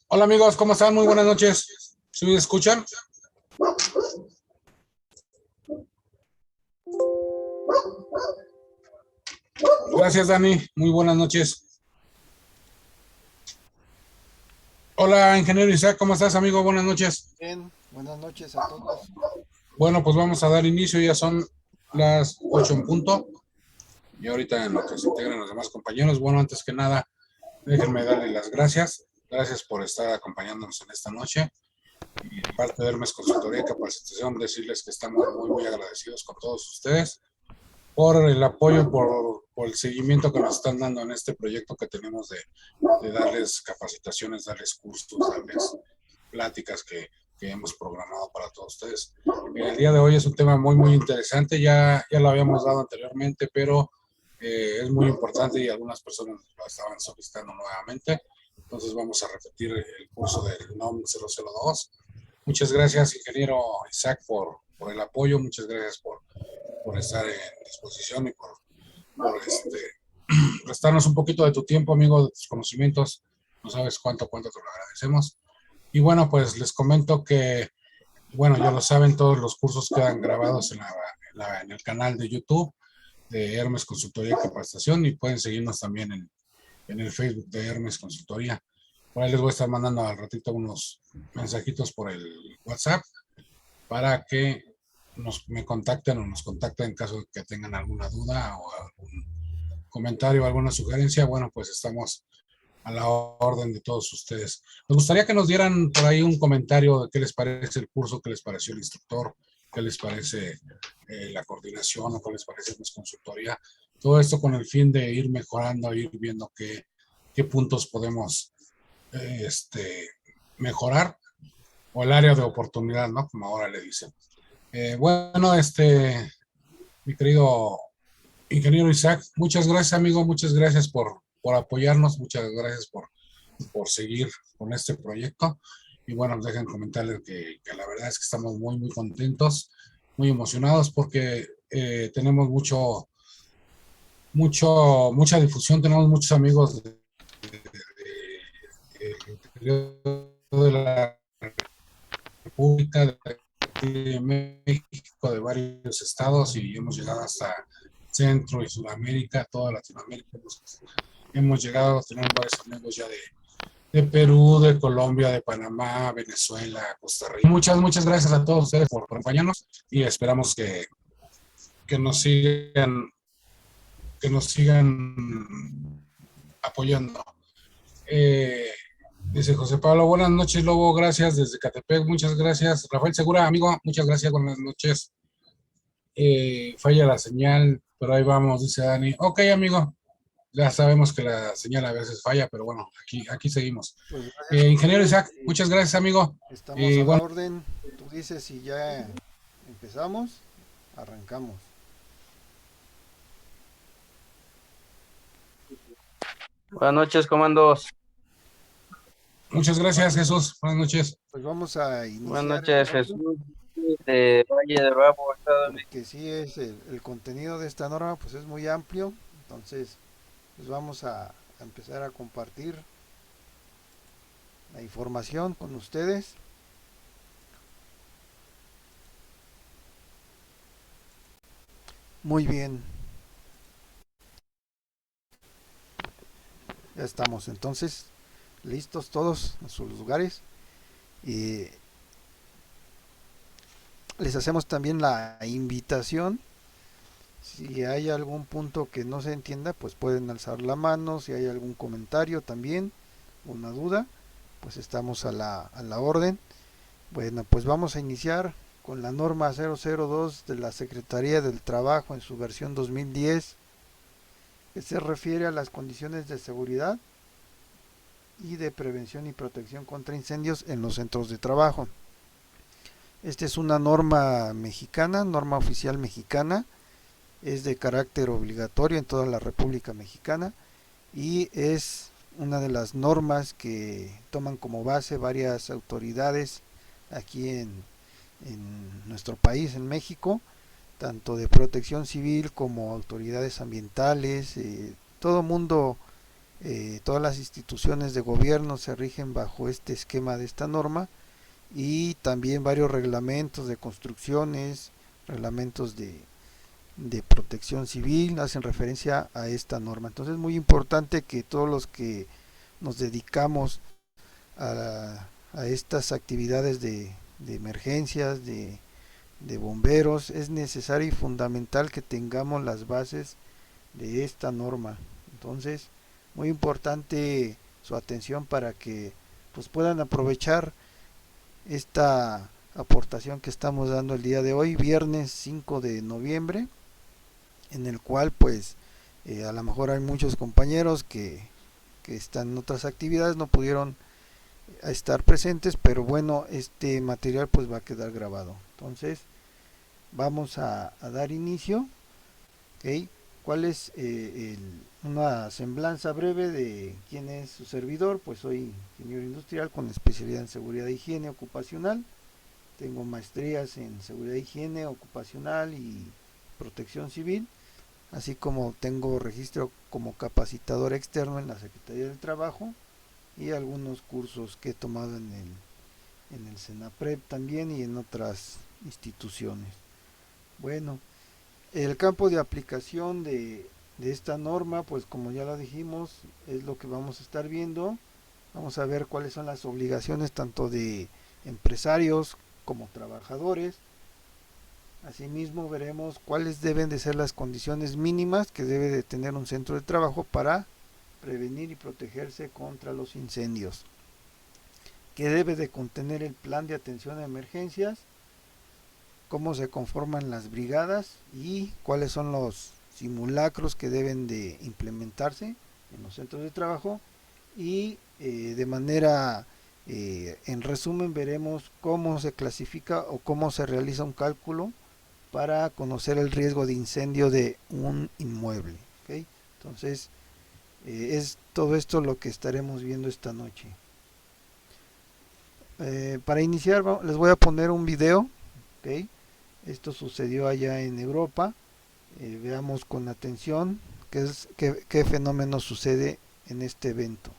Hola amigos, ¿cómo están? Muy buenas noches. ¿Sí me escuchan? Gracias, Dani. Muy buenas noches. Hola, ingeniero Isaac, ¿cómo estás, amigo? Buenas noches. Bien, buenas noches a todos. Bueno, pues vamos a dar inicio, ya son las 8 en punto. Y ahorita en lo que se integran los demás compañeros, bueno, antes que nada, déjenme darle las gracias. Gracias por estar acompañándonos en esta noche. Y de parte de Hermes Consultoría y Capacitación, decirles que estamos muy agradecidos con todos ustedes por el apoyo, por el seguimiento que nos están dando en este proyecto que tenemos de darles capacitaciones, darles cursos, darles pláticas que hemos programado para todos ustedes. El día de hoy es un tema muy interesante, ya lo habíamos dado anteriormente, pero es muy importante y algunas personas lo estaban solicitando nuevamente. Entonces vamos a repetir el curso del NOM 002. Muchas gracias, ingeniero Isaac, por el apoyo, muchas gracias por estar en disposición y por prestarnos un poquito de tu tiempo, amigo, de tus conocimientos. No sabes cuánto te lo agradecemos. Y bueno, pues les comento que, bueno, ya lo saben, todos los cursos quedan grabados en el canal de YouTube de Hermes Consultoría y Capacitación y pueden seguirnos también en el Facebook de Hermes Consultoría. Por ahí les voy a estar mandando al ratito unos mensajitos por el WhatsApp para que me contacten o nos contacten en caso de que tengan alguna duda o algún comentario o alguna sugerencia. Bueno, pues estamos a la orden de todos ustedes. Nos gustaría que nos dieran por ahí un comentario de qué les parece el curso, qué les pareció el instructor, qué les parece la coordinación o qué les parece la consultoría. Todo esto con el fin de ir mejorando, ir viendo qué puntos podemos mejorar o el área de oportunidad, ¿no? Como ahora le dicen. Bueno, mi querido ingeniero Isaac, muchas gracias, amigo, muchas gracias por apoyarnos, muchas gracias por seguir con este proyecto. Y bueno, dejen comentarles que la verdad es que estamos muy contentos, muy emocionados porque tenemos mucha difusión, tenemos muchos amigos del interior de la República, de México, de varios estados y hemos llegado hasta Centro y Sudamérica, toda Latinoamérica. Hemos llegado a tener varios amigos ya de Perú, de Colombia, de Panamá, Venezuela, Costa Rica. Muchas gracias a todos ustedes por acompañarnos y esperamos que nos sigan, que nos sigan apoyando. Eh, Dice José Pablo, buenas noches, Lobo, gracias desde Catepec, muchas gracias. Rafael Segura, amigo, muchas gracias, buenas noches. Falla la señal, pero ahí vamos, dice Dani. Ok, amigo, ya sabemos que la señal a veces falla, pero bueno, aquí seguimos. Pues gracias, Ingeniero José. Isaac, muchas gracias, amigo. Estamos a la Bueno, orden. Tú dices si ya empezamos, arrancamos. Buenas noches, comandos. muchas gracias, Jesús. Buenas noches. Pues vamos a Buenas iniciar noches, Jesús, de Valle de Bravo, Estado de México. porque sí es el contenido de esta norma, pues es muy amplio. Entonces, pues vamos a empezar a compartir la información con ustedes. Muy bien, ya estamos entonces listos todos en sus lugares. Y les hacemos también la invitación. Si hay algún punto que no se entienda, pues pueden alzar la mano. Si hay algún comentario también, una duda, pues estamos a la orden. Bueno, pues vamos a iniciar con la norma 002 de la Secretaría del Trabajo en su versión 2010, que se refiere a las condiciones de seguridad y de prevención y protección contra incendios en los centros de trabajo. Esta es una norma mexicana, norma oficial mexicana, es de carácter obligatorio en toda la República Mexicana y es una de las normas que toman como base varias autoridades aquí en nuestro país, en México, tanto de protección civil como autoridades ambientales, todo mundo todas las instituciones de gobierno se rigen bajo este esquema de esta norma, y también varios reglamentos de construcciones, reglamentos de protección civil hacen referencia a esta norma. Entonces es muy importante que todos los que nos dedicamos a estas actividades de emergencias, de bomberos, es necesario y fundamental que tengamos las bases de esta norma. Entonces, muy importante su atención para que pues puedan aprovechar esta aportación que estamos dando el día de hoy, viernes 5 de noviembre, en el cual pues a lo mejor hay muchos compañeros que están en otras actividades, no pudieron estar presentes, pero bueno, este material pues va a quedar grabado. Entonces vamos a dar inicio. ¿Okay? ¿Cuál es una semblanza breve de quién es su servidor? Pues soy ingeniero industrial con especialidad en seguridad e higiene ocupacional. Tengo maestrías en seguridad e higiene ocupacional y protección civil, así como tengo registro como capacitador externo en la Secretaría del Trabajo y algunos cursos que he tomado en el Senaprep también y en otras instituciones. Bueno, el campo de aplicación de esta norma, pues como ya lo dijimos, es lo que vamos a estar viendo. Vamos a ver cuáles son las obligaciones tanto de empresarios como trabajadores. Asimismo veremos cuáles deben de ser las condiciones mínimas que debe de tener un centro de trabajo para prevenir y protegerse contra los incendios. ¿Qué debe de contener el plan de atención a emergencias? Cómo se conforman las brigadas y cuáles son los simulacros que deben de implementarse en los centros de trabajo, y de manera en resumen veremos cómo se clasifica o cómo se realiza un cálculo para conocer el riesgo de incendio de un inmueble. ¿Okay? Entonces es todo esto lo que estaremos viendo esta noche. Para iniciar les voy a poner un video. ¿Okay? Esto sucedió allá en Europa. Veamos con atención qué fenómeno sucede en este evento.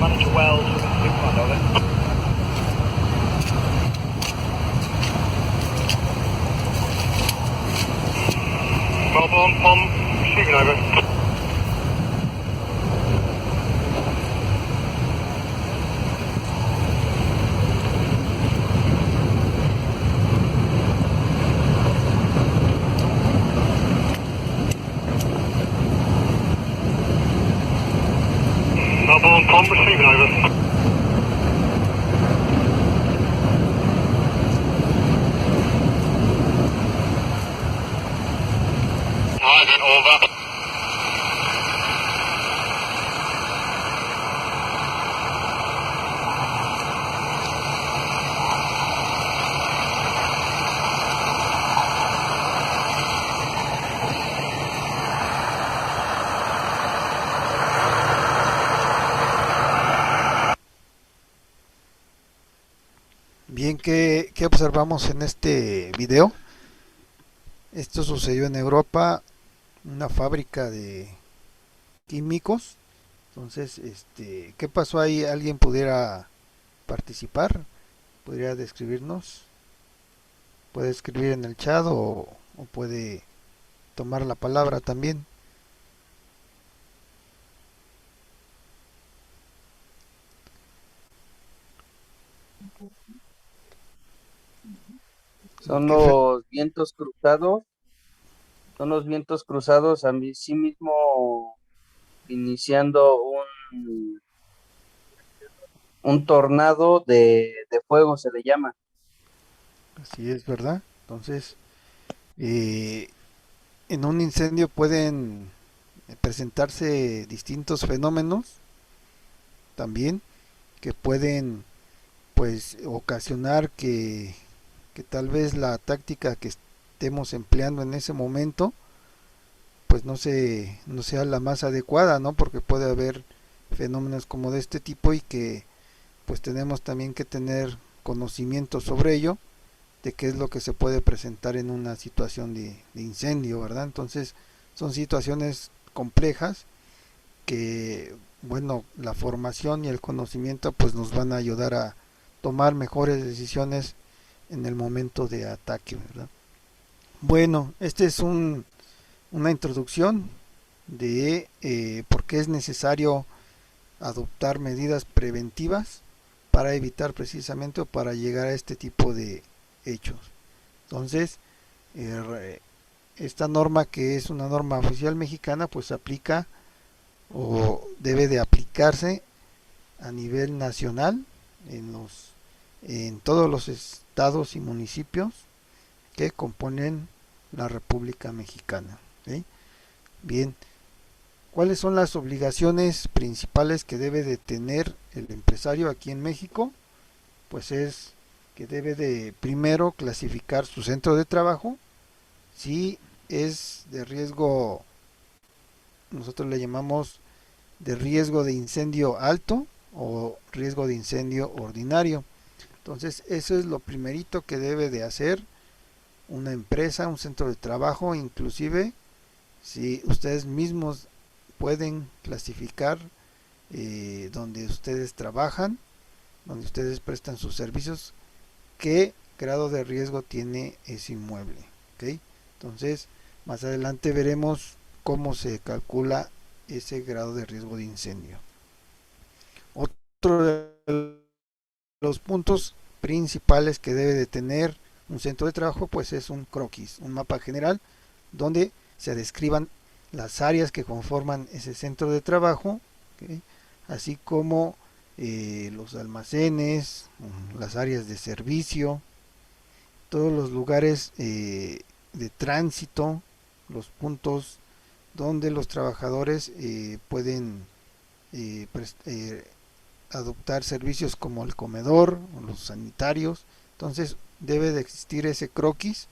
Manager Wells in front of it. Mobile on receiving over. Mobile on receiving over. Hydrant over. Bien, ¿qué observamos en este video? Esto sucedió en Europa, una fábrica de químicos. Entonces, ¿qué pasó ahí? ¿Alguien pudiera participar? ¿Podría describirnos? Puede escribir en el chat o puede tomar la palabra también. Son ¿Qué fe- los vientos cruzados, a mí sí mismo iniciando un tornado de fuego, se le llama. Así es, ¿verdad? Entonces, eh, en un incendio pueden presentarse distintos fenómenos también que pueden pues ocasionar que tal vez la táctica que estemos empleando en ese momento pues no sea la más adecuada, ¿no? Porque puede haber fenómenos como de este tipo y que pues tenemos también que tener conocimiento sobre ello, de qué es lo que se puede presentar en una situación de incendio, ¿verdad? Entonces son situaciones complejas que, bueno, la formación y el conocimiento pues nos van a ayudar a tomar mejores decisiones en el momento de ataque, ¿verdad? Bueno, este es una introducción de por qué es necesario adoptar medidas preventivas para evitar precisamente o para llegar a este tipo de hechos. Entonces, esta norma, que es una norma oficial mexicana, pues aplica o debe de aplicarse a nivel nacional en todos los estados y municipios que componen la República Mexicana. ¿Sí? Bien, ¿cuáles son las obligaciones principales que debe de tener el empresario aquí en México? Pues es que debe de primero clasificar su centro de trabajo, si es de riesgo, nosotros le llamamos de riesgo de incendio alto o riesgo de incendio ordinario. Entonces eso es lo primerito que debe de hacer una empresa, un centro de trabajo, inclusive si ustedes mismos pueden clasificar donde ustedes trabajan, donde ustedes prestan sus servicios, qué grado de riesgo tiene ese inmueble. ¿Okay? Entonces, más adelante veremos cómo se calcula ese grado de riesgo de incendio. Otro de los puntos principales que debe de tener un centro de trabajo pues es un croquis, un mapa general donde se describan las áreas que conforman ese centro de trabajo, ¿okay? Así como los almacenes, las áreas de servicio, todos los lugares de tránsito, los puntos donde los trabajadores pueden adoptar servicios como el comedor o los sanitarios. Entonces debe de existir ese croquis.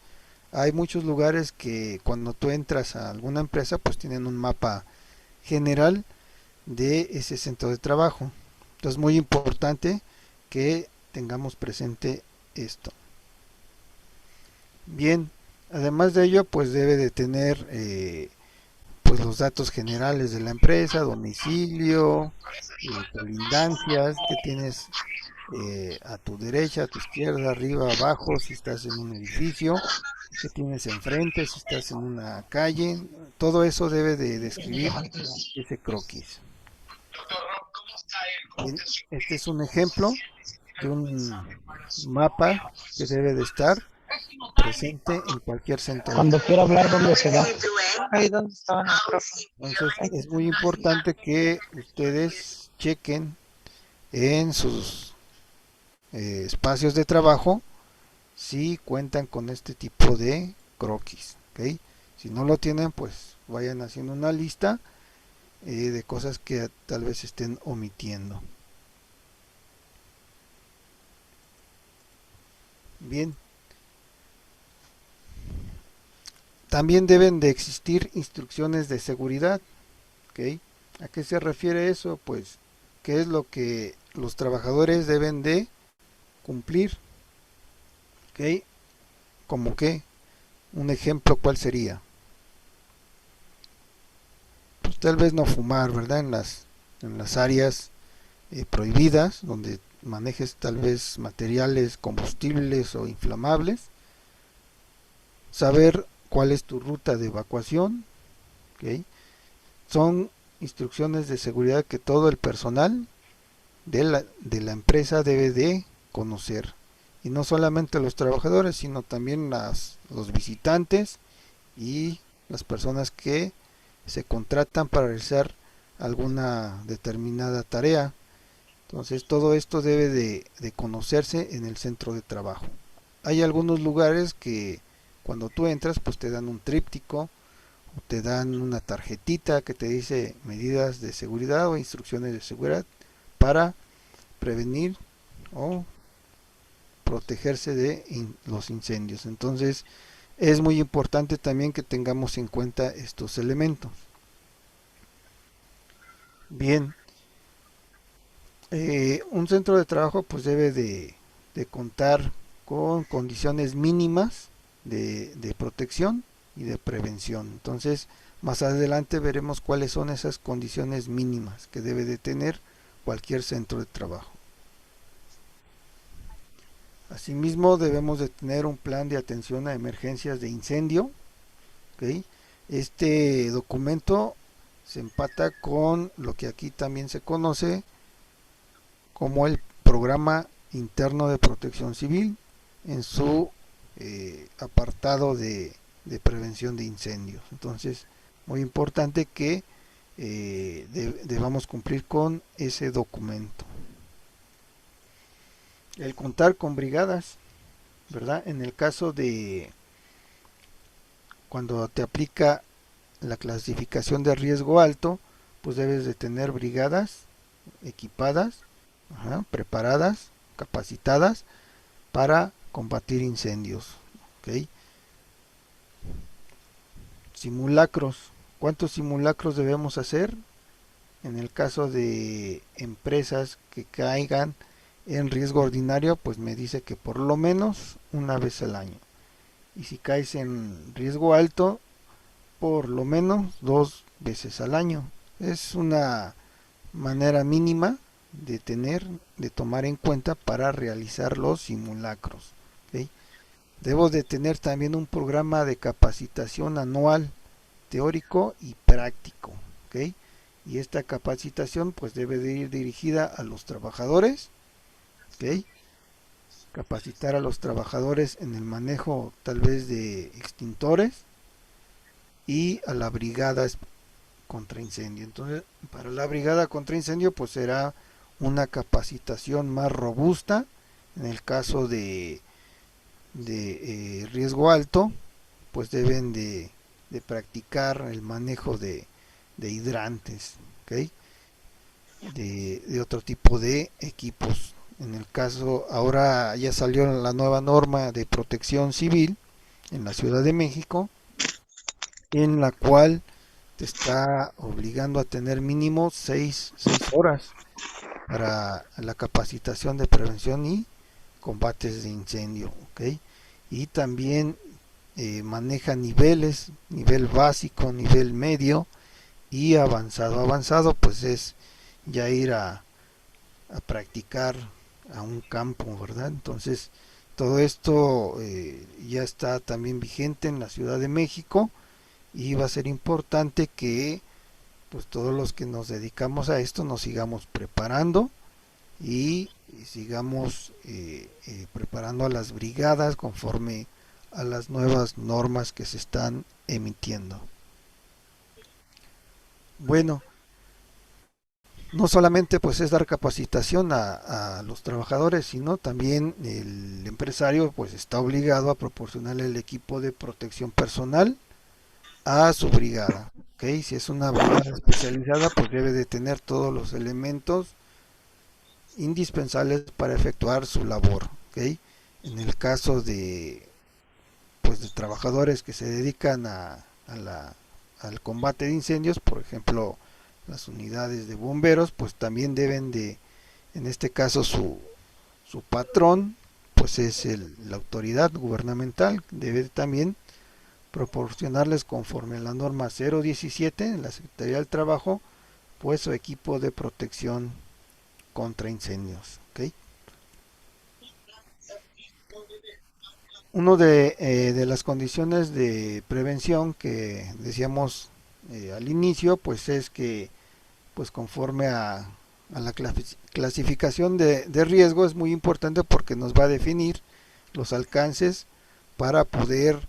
Hay muchos lugares que cuando tú entras a alguna empresa pues tienen un mapa general de ese centro de trabajo. Entonces es muy importante que tengamos presente esto. Bien, además de ello pues debe de tener pues los datos generales de la empresa, domicilio, colindancias que tienes a tu derecha, a tu izquierda, arriba, abajo, si estás en un edificio, que tienes enfrente, si estás en una calle, todo eso debe de describir ese croquis. Bien, este es un ejemplo de un mapa que debe de estar presente en cualquier centro. Cuando quiera hablar, ¿dónde se da? Ahí donde estaba el micrófono. Entonces es muy importante que ustedes chequen en sus espacios de trabajo si cuentan con este tipo de croquis. ¿Okay? Si no lo tienen, pues vayan haciendo una lista de cosas que tal vez estén omitiendo. Bien. También deben de existir instrucciones de seguridad. ¿Okay? ¿A qué se refiere eso? Pues, ¿qué es lo que los trabajadores deben de cumplir? ¿Okay? ¿Como qué? Un ejemplo, ¿cuál sería? Pues tal vez no fumar, ¿verdad? En las áreas prohibidas, donde manejes tal vez materiales combustibles o inflamables. Saber cuál es tu ruta de evacuación. ¿Okay? Son instrucciones de seguridad que todo el personal de la empresa debe de conocer. Y no solamente los trabajadores, sino también los visitantes y las personas que se contratan para realizar alguna determinada tarea. Entonces todo esto debe de conocerse en el centro de trabajo. Hay algunos lugares que cuando tú entras pues te dan un tríptico o te dan una tarjetita que te dice medidas de seguridad o instrucciones de seguridad para prevenir o protegerse de los incendios. Entonces es muy importante también que tengamos en cuenta estos elementos. Bien, un centro de trabajo pues debe de contar con condiciones mínimas de protección y de prevención. Entonces, más adelante veremos cuáles son esas condiciones mínimas que debe de tener cualquier centro de trabajo. Asimismo, debemos de tener un plan de atención a emergencias de incendio. ¿Ok? Este documento se empata con lo que aquí también se conoce como el Programa Interno de Protección Civil en su apartado de prevención de incendios. Entonces, muy importante que debamos cumplir con ese documento. El contar con brigadas, ¿verdad? En el caso de cuando te aplica la clasificación de riesgo alto, pues debes de tener brigadas equipadas, preparadas, capacitadas para combatir incendios. ¿Ok? Simulacros. ¿Cuántos simulacros debemos hacer? En el caso de empresas que caigan en riesgo ordinario, pues me dice que por lo menos una vez al año. Y si caes en riesgo alto, por lo menos 2 veces al año. Es una manera mínima de tomar en cuenta para realizar los simulacros. ¿Ok? Debo de tener también un programa de capacitación anual, teórico y práctico. ¿Ok? Y esta capacitación pues debe de ir dirigida a los trabajadores. ¿Ok? Capacitar a los trabajadores en el manejo tal vez de extintores y a la brigada contra incendio. Entonces, para la brigada contra incendio pues será una capacitación más robusta. En el caso de riesgo alto, pues deben de practicar el manejo de hidrantes, ¿okay? De otro tipo de equipos. En el caso, ahora ya salió la nueva norma de protección civil en la Ciudad de México, en la cual te está obligando a tener mínimo 6 horas para la capacitación de prevención y combates de incendio. ¿Ok? Y también maneja niveles, nivel básico, nivel medio y avanzado. Avanzado pues es ya ir a practicar a un campo, ¿verdad? Entonces todo esto ya está también vigente en la Ciudad de México y va a ser importante que pues todos los que nos dedicamos a esto nos sigamos preparando y sigamos preparando a las brigadas conforme a las nuevas normas que se están emitiendo. Bueno, no solamente pues es dar capacitación a los trabajadores, sino también el empresario pues está obligado a proporcionarle el equipo de protección personal a su brigada. ¿Okay? Si es una brigada especializada, pues debe de tener todos los elementos indispensables para efectuar su labor. ¿Okay? En el caso pues, de trabajadores que se dedican al combate de incendios, por ejemplo, las unidades de bomberos, pues también deben de, en este caso su patrón, pues es la autoridad gubernamental, debe también proporcionarles conforme a la norma 017 en la Secretaría del Trabajo, pues su equipo de protección contra incendios. ¿Okay? Uno de las condiciones de prevención que decíamos al inicio, pues es que pues conforme a la clasificación de riesgo es muy importante porque nos va a definir los alcances para poder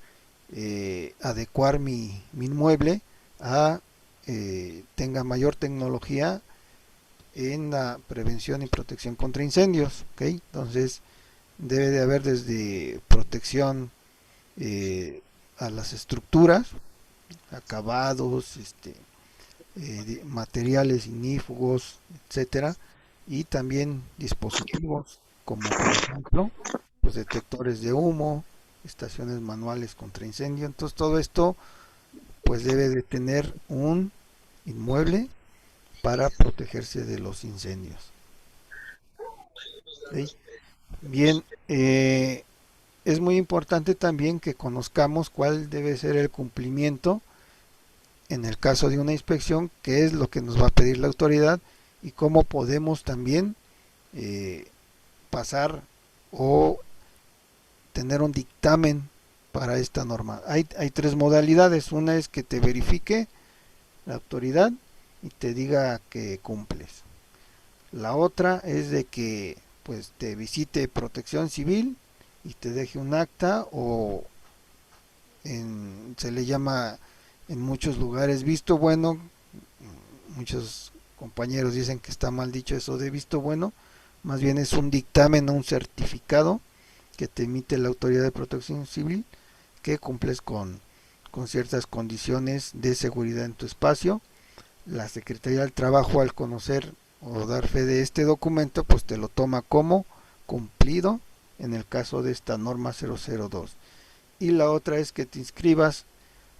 adecuar mi inmueble a tenga mayor tecnología en la prevención y protección contra incendios. ¿Okay? Entonces debe de haber desde protección a las estructuras, acabados, materiales ignífugos, etcétera, y también dispositivos como por ejemplo pues, detectores de humo, estaciones manuales contra incendio. Entonces todo esto pues debe de tener un inmueble para protegerse de los incendios. ¿Sí? Bien, es muy importante también que conozcamos cuál debe ser el cumplimiento en el caso de una inspección, qué es lo que nos va a pedir la autoridad y cómo podemos también pasar o tener un dictamen para esta norma. Hay tres modalidades. Una es que te verifique la autoridad y te diga que cumples. La otra es de que pues te visite Protección Civil y te deje un acta, o se le llama en muchos lugares visto bueno. Muchos compañeros dicen que está mal dicho eso de visto bueno, más bien es un dictamen o un certificado que te emite la autoridad de Protección Civil que cumples con ciertas condiciones de seguridad en tu espacio. La Secretaría del Trabajo, al conocer o dar fe de este documento, pues te lo toma como cumplido en el caso de esta norma 002. Y la otra es que te inscribas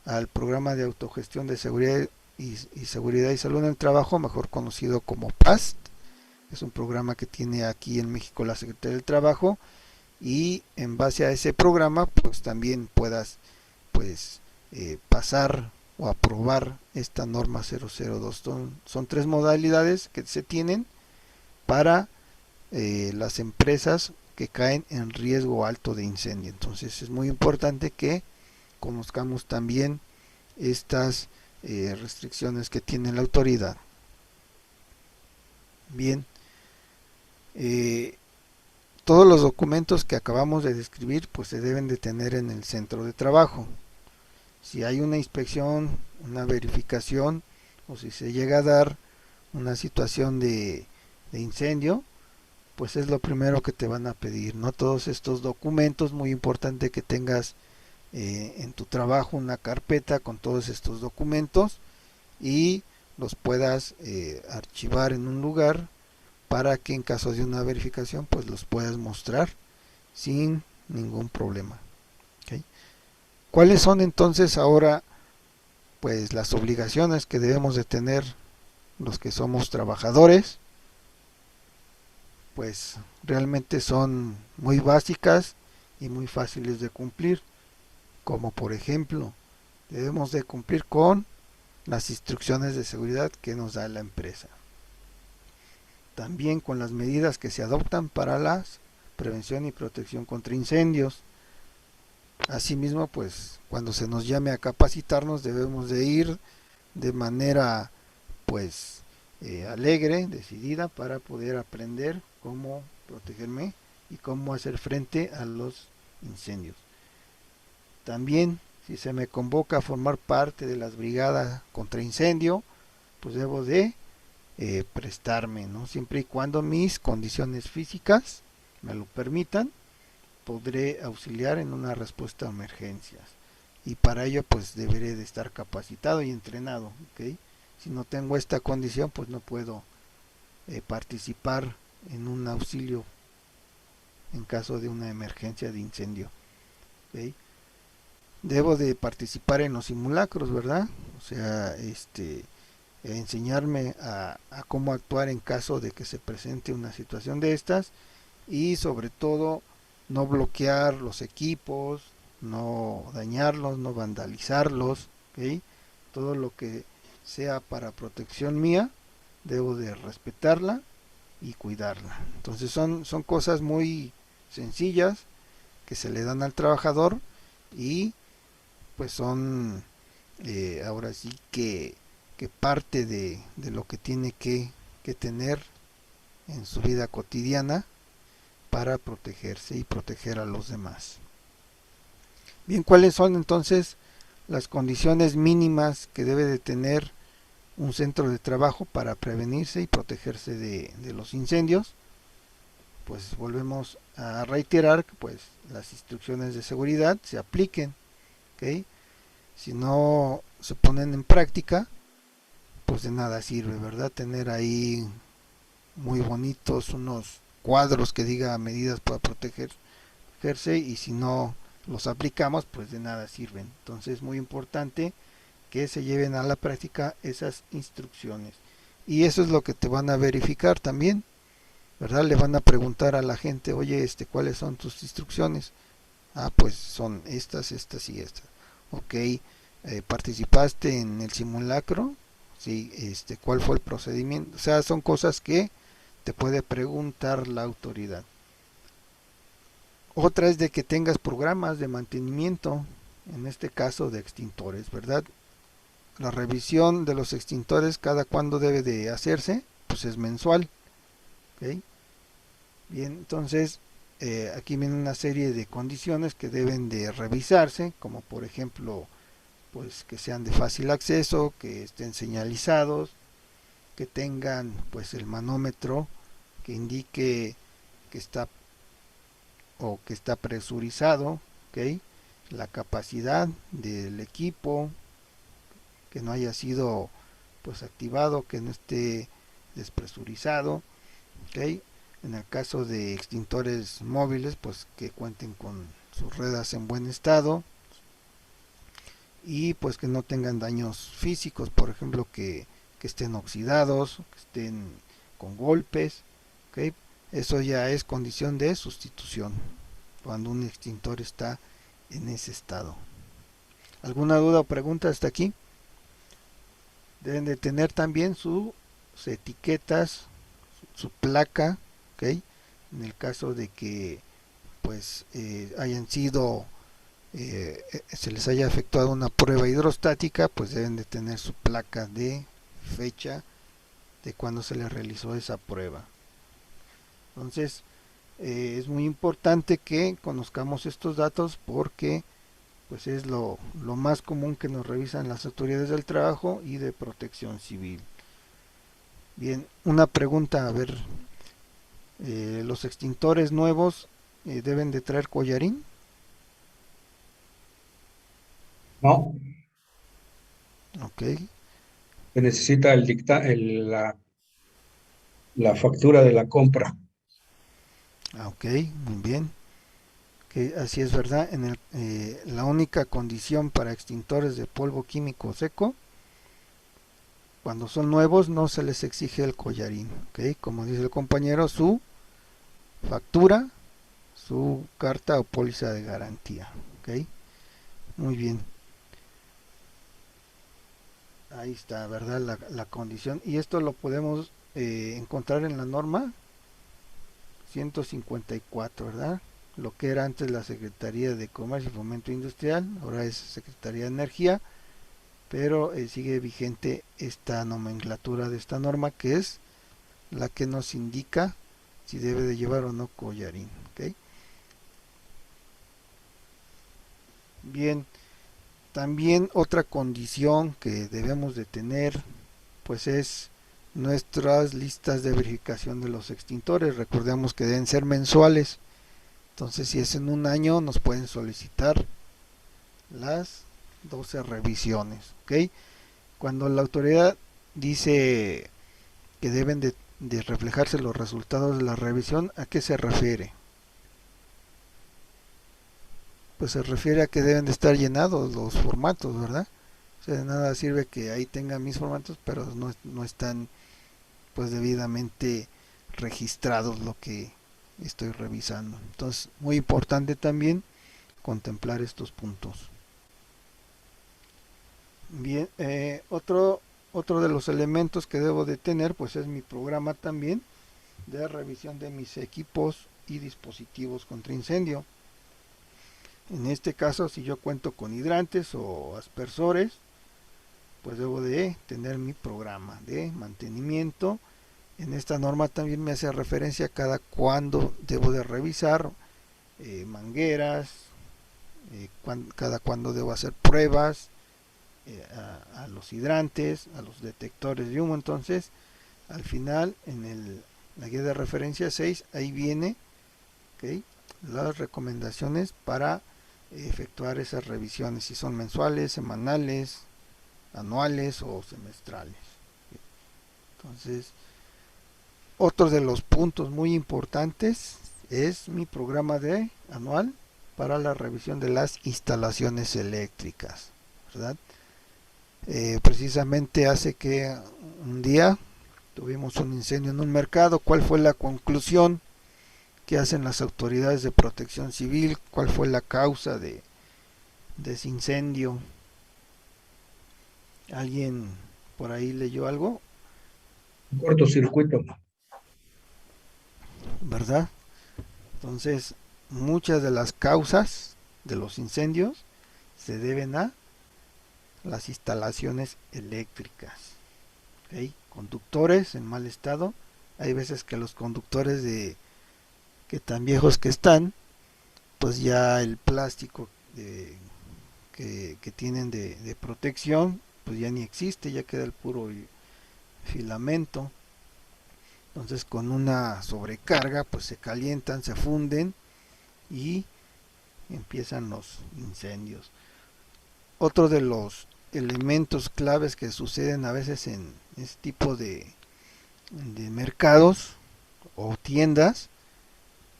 al programa de autogestión de seguridad y seguridad y salud en el trabajo, mejor conocido como PAST. Es un programa que tiene aquí en México la Secretaría del Trabajo, y en base a ese programa pues también puedas pues pasar o aprobar esta norma 002. Son tres modalidades que se tienen para las empresas que caen en riesgo alto de incendio. Entonces es muy importante que conozcamos también estas restricciones que tiene la autoridad. Bien, todos los documentos que acabamos de describir pues se deben de tener en el centro de trabajo. Si hay una inspección, una verificación, o si se llega a dar una situación de incendio, pues es lo primero que te van a pedir, ¿no? Todos estos documentos, muy importante que tengas en tu trabajo una carpeta con todos estos documentos y los puedas archivar en un lugar para que en caso de una verificación pues los puedas mostrar sin ningún problema. ¿Okay? ¿Cuáles son entonces ahora pues las obligaciones que debemos de tener los que somos trabajadores? Pues realmente son muy básicas y muy fáciles de cumplir, como por ejemplo debemos de cumplir con las instrucciones de seguridad que nos da la empresa, también con las medidas que se adoptan para la prevención y protección contra incendios. Asimismo, pues cuando se nos llame a capacitarnos debemos de ir de manera pues alegre, decidida, para poder aprender cómo protegerme y cómo hacer frente a los incendios. También, si se me convoca a formar parte de las brigadas contra incendio, pues debo de prestarme, ¿no? Siempre y cuando mis condiciones físicas me lo permitan, podré auxiliar en una respuesta a emergencias, y para ello pues deberé de estar capacitado y entrenado, ¿okay? Si no tengo esta condición pues no puedo participar en un auxilio en caso de una emergencia de incendio, ¿okay? Debo de participar en los simulacros, ¿verdad? O sea, enseñarme a cómo actuar en caso de que se presente una situación de estas, y sobre todo no bloquear los equipos, no dañarlos, no vandalizarlos, ¿okay? Todo lo que sea para protección mía debo de respetarla y cuidarla. Entonces son cosas muy sencillas que se le dan al trabajador, y pues son ahora sí que parte de lo que tiene que tener en su vida cotidiana para protegerse y proteger a los demás. Bien, ¿cuáles son entonces las condiciones mínimas que debe de tener un centro de trabajo para prevenirse y protegerse de los incendios? Pues volvemos a reiterar que pues las instrucciones de seguridad se apliquen, ¿okay? Si no se ponen en práctica, pues de nada sirve, ¿verdad? Tener ahí muy bonitos unos cuadros que diga medidas para protegerse, y si no los aplicamos, pues de nada sirven. Entonces es muy importante que se lleven a la práctica esas instrucciones. Y eso es lo que te van a verificar también, ¿verdad? Le van a preguntar a la gente, oye, ¿cuáles son tus instrucciones? Ah, pues son estas, estas y estas. Ok, ¿participaste en el simulacro? Sí, ¿cuál fue el procedimiento? O sea, son cosas que te puede preguntar la autoridad. Otra es de que tengas programas de mantenimiento, en este caso de extintores, ¿verdad? La revisión de los extintores, cada cuándo debe de hacerse, pues es mensual. ¿Okay? Bien, entonces aquí viene una serie de condiciones que deben de revisarse, como por ejemplo, pues que sean de fácil acceso, que estén señalizados, que tengan pues el manómetro que indique que está o que está presurizado, ¿okay? La capacidad del equipo, que no haya sido pues activado, que no esté despresurizado, ¿okay? En el caso de extintores móviles, pues que cuenten con sus ruedas en buen estado y pues que no tengan daños físicos, por ejemplo que estén oxidados, que estén con golpes, ¿okay? Eso ya es condición de sustitución cuando un extintor está en ese estado. ¿Alguna duda o pregunta hasta aquí? Deben de tener también sus etiquetas, su placa, ¿okay? En el caso de que pues hayan sido se les haya efectuado una prueba hidrostática, pues deben de tener su placa de fecha de cuando se les realizó esa prueba. Entonces es muy importante que conozcamos estos datos porque pues es lo más común que nos revisan las autoridades del trabajo y de protección civil. Bien, una pregunta, a ver, ¿los extintores nuevos deben de traer collarín? No, Ok, se necesita la factura de la compra. ok, muy bien. Que así es, verdad. La única condición para extintores de polvo químico seco, cuando son nuevos no se les exige el collarín, ¿okay? Como dice el compañero, su factura, su carta o póliza de garantía, ¿okay? Muy bien. Ahí está, ¿verdad? La condición. Y esto lo podemos encontrar en la norma 154, ¿verdad? Lo que era antes la Secretaría de Comercio y Fomento Industrial, ahora es Secretaría de Energía, pero sigue vigente esta nomenclatura de esta norma, que es la que nos indica si debe de llevar o no collarín, ¿okay? Bien, también otra condición que debemos de tener pues es nuestras listas de verificación de los extintores. Recordemos que deben ser mensuales, entonces si es en un año nos pueden solicitar las 12 revisiones, ¿ok? Cuando la autoridad dice que deben de reflejarse los resultados de la revisión, ¿a qué se refiere? Pues se refiere a que deben de estar llenados los formatos, ¿verdad? O sea, de nada sirve que ahí tengan mis formatos, pero no están pues debidamente registrados lo que estoy revisando. Entonces, muy importante también contemplar estos puntos. Bien, otro de los elementos que debo de tener pues es mi programa también de revisión de mis equipos y dispositivos contra incendio. En este caso, si yo cuento con hidrantes o aspersores, pues debo de tener mi programa de mantenimiento. En esta norma también me hace referencia a cada cuándo debo de revisar mangueras, cada cuándo debo hacer pruebas a los hidrantes, a los detectores de humo. Entonces, al final, en la guía de referencia 6, ahí viene, ¿okay?, las recomendaciones para efectuar esas revisiones, si son mensuales, semanales, anuales o semestrales. Entonces, otro de los puntos muy importantes es mi programa de anual para la revisión de las instalaciones eléctricas, ¿verdad? Precisamente hace que un día tuvimos un incendio en un mercado. ¿Cuál fue la conclusión? ¿Qué hacen las autoridades de protección civil? ¿Cuál fue la causa de ese incendio? ¿Alguien por ahí leyó algo? Un cortocircuito. ¿Verdad? Entonces, muchas de las causas de los incendios se deben a las instalaciones eléctricas. ¿Okay? Conductores en mal estado. Hay veces que los conductores que tan viejos que están, pues ya el plástico que tienen de protección, pues ya ni existe, ya queda el puro filamento. Entonces con una sobrecarga pues se calientan, se funden y empiezan los incendios. Otro de los elementos claves que suceden a veces en este tipo de mercados o tiendas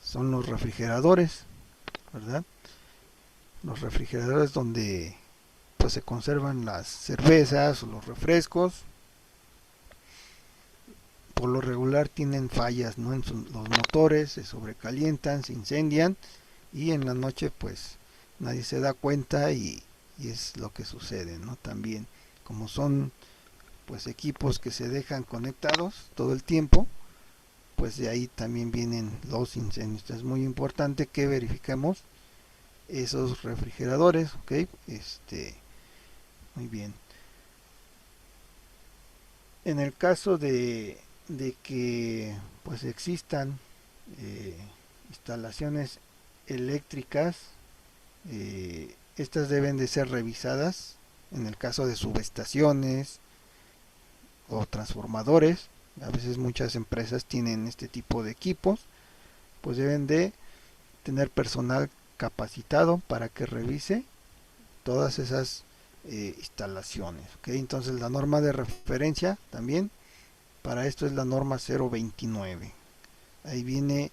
son los refrigeradores, ¿verdad? Los refrigeradores donde pues se conservan las cervezas o los refrescos. Por lo regular tienen fallas, ¿no? Los motores se sobrecalientan, se incendian y en la noche pues nadie se da cuenta y es lo que sucede, ¿no? También como son pues equipos que se dejan conectados todo el tiempo, pues de ahí también vienen los incendios. Entonces es muy importante que verifiquemos esos refrigeradores, ¿ok? Muy bien. En el caso de que pues existan instalaciones eléctricas, estas deben de ser revisadas en el caso de subestaciones o transformadores. A veces muchas empresas tienen este tipo de equipos, pues deben de tener personal capacitado para que revise todas esas instalaciones, ¿okay? Entonces la norma de referencia también para esto es la norma 029. Ahí viene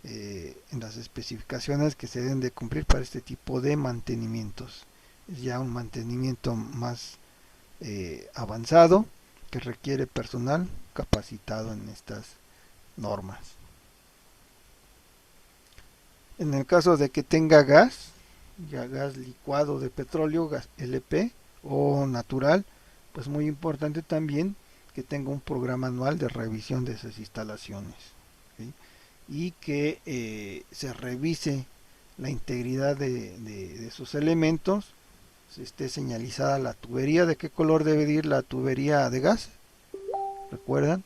en las especificaciones que se deben de cumplir para este tipo de mantenimientos. Es ya un mantenimiento más avanzado que requiere personal capacitado en estas normas. En el caso de que tenga gas, ya gas licuado de petróleo, gas LP o natural, pues muy importante también que tenga un programa anual de revisión de esas instalaciones, ¿sí? Y que se revise la integridad de sus elementos, se esté señalizada la tubería. ¿De qué color debe ir la tubería de gas? ¿Recuerdan?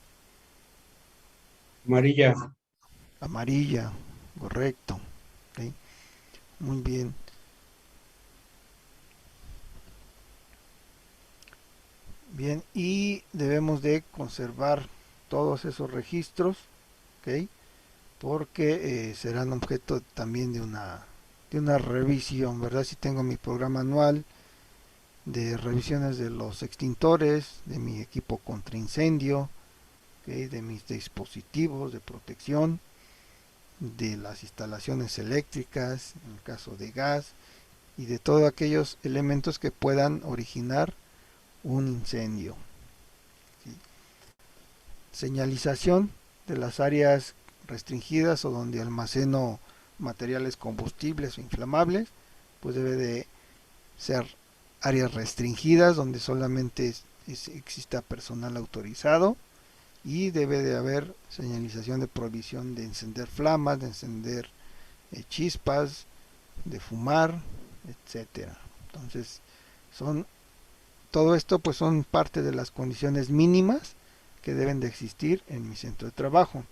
Amarilla. Amarilla, correcto, ¿sí? Muy bien. Bien, y debemos de conservar todos esos registros, ¿ok? Porque serán objeto también de una revisión, ¿verdad? Si tengo mi programa anual de revisiones de los extintores, de mi equipo contra incendio, ¿okay? De mis dispositivos de protección, de las instalaciones eléctricas, en el caso de gas, y de todos aquellos elementos que puedan originar un incendio. ¿Sí? Señalización de las áreas restringidas o donde almaceno materiales combustibles o inflamables, pues debe de ser áreas restringidas donde solamente exista personal autorizado, y debe de haber señalización de prohibición de encender flamas, de encender chispas, de fumar, etcétera. Entonces todo esto pues son parte de las condiciones mínimas que deben de existir en mi centro de trabajo.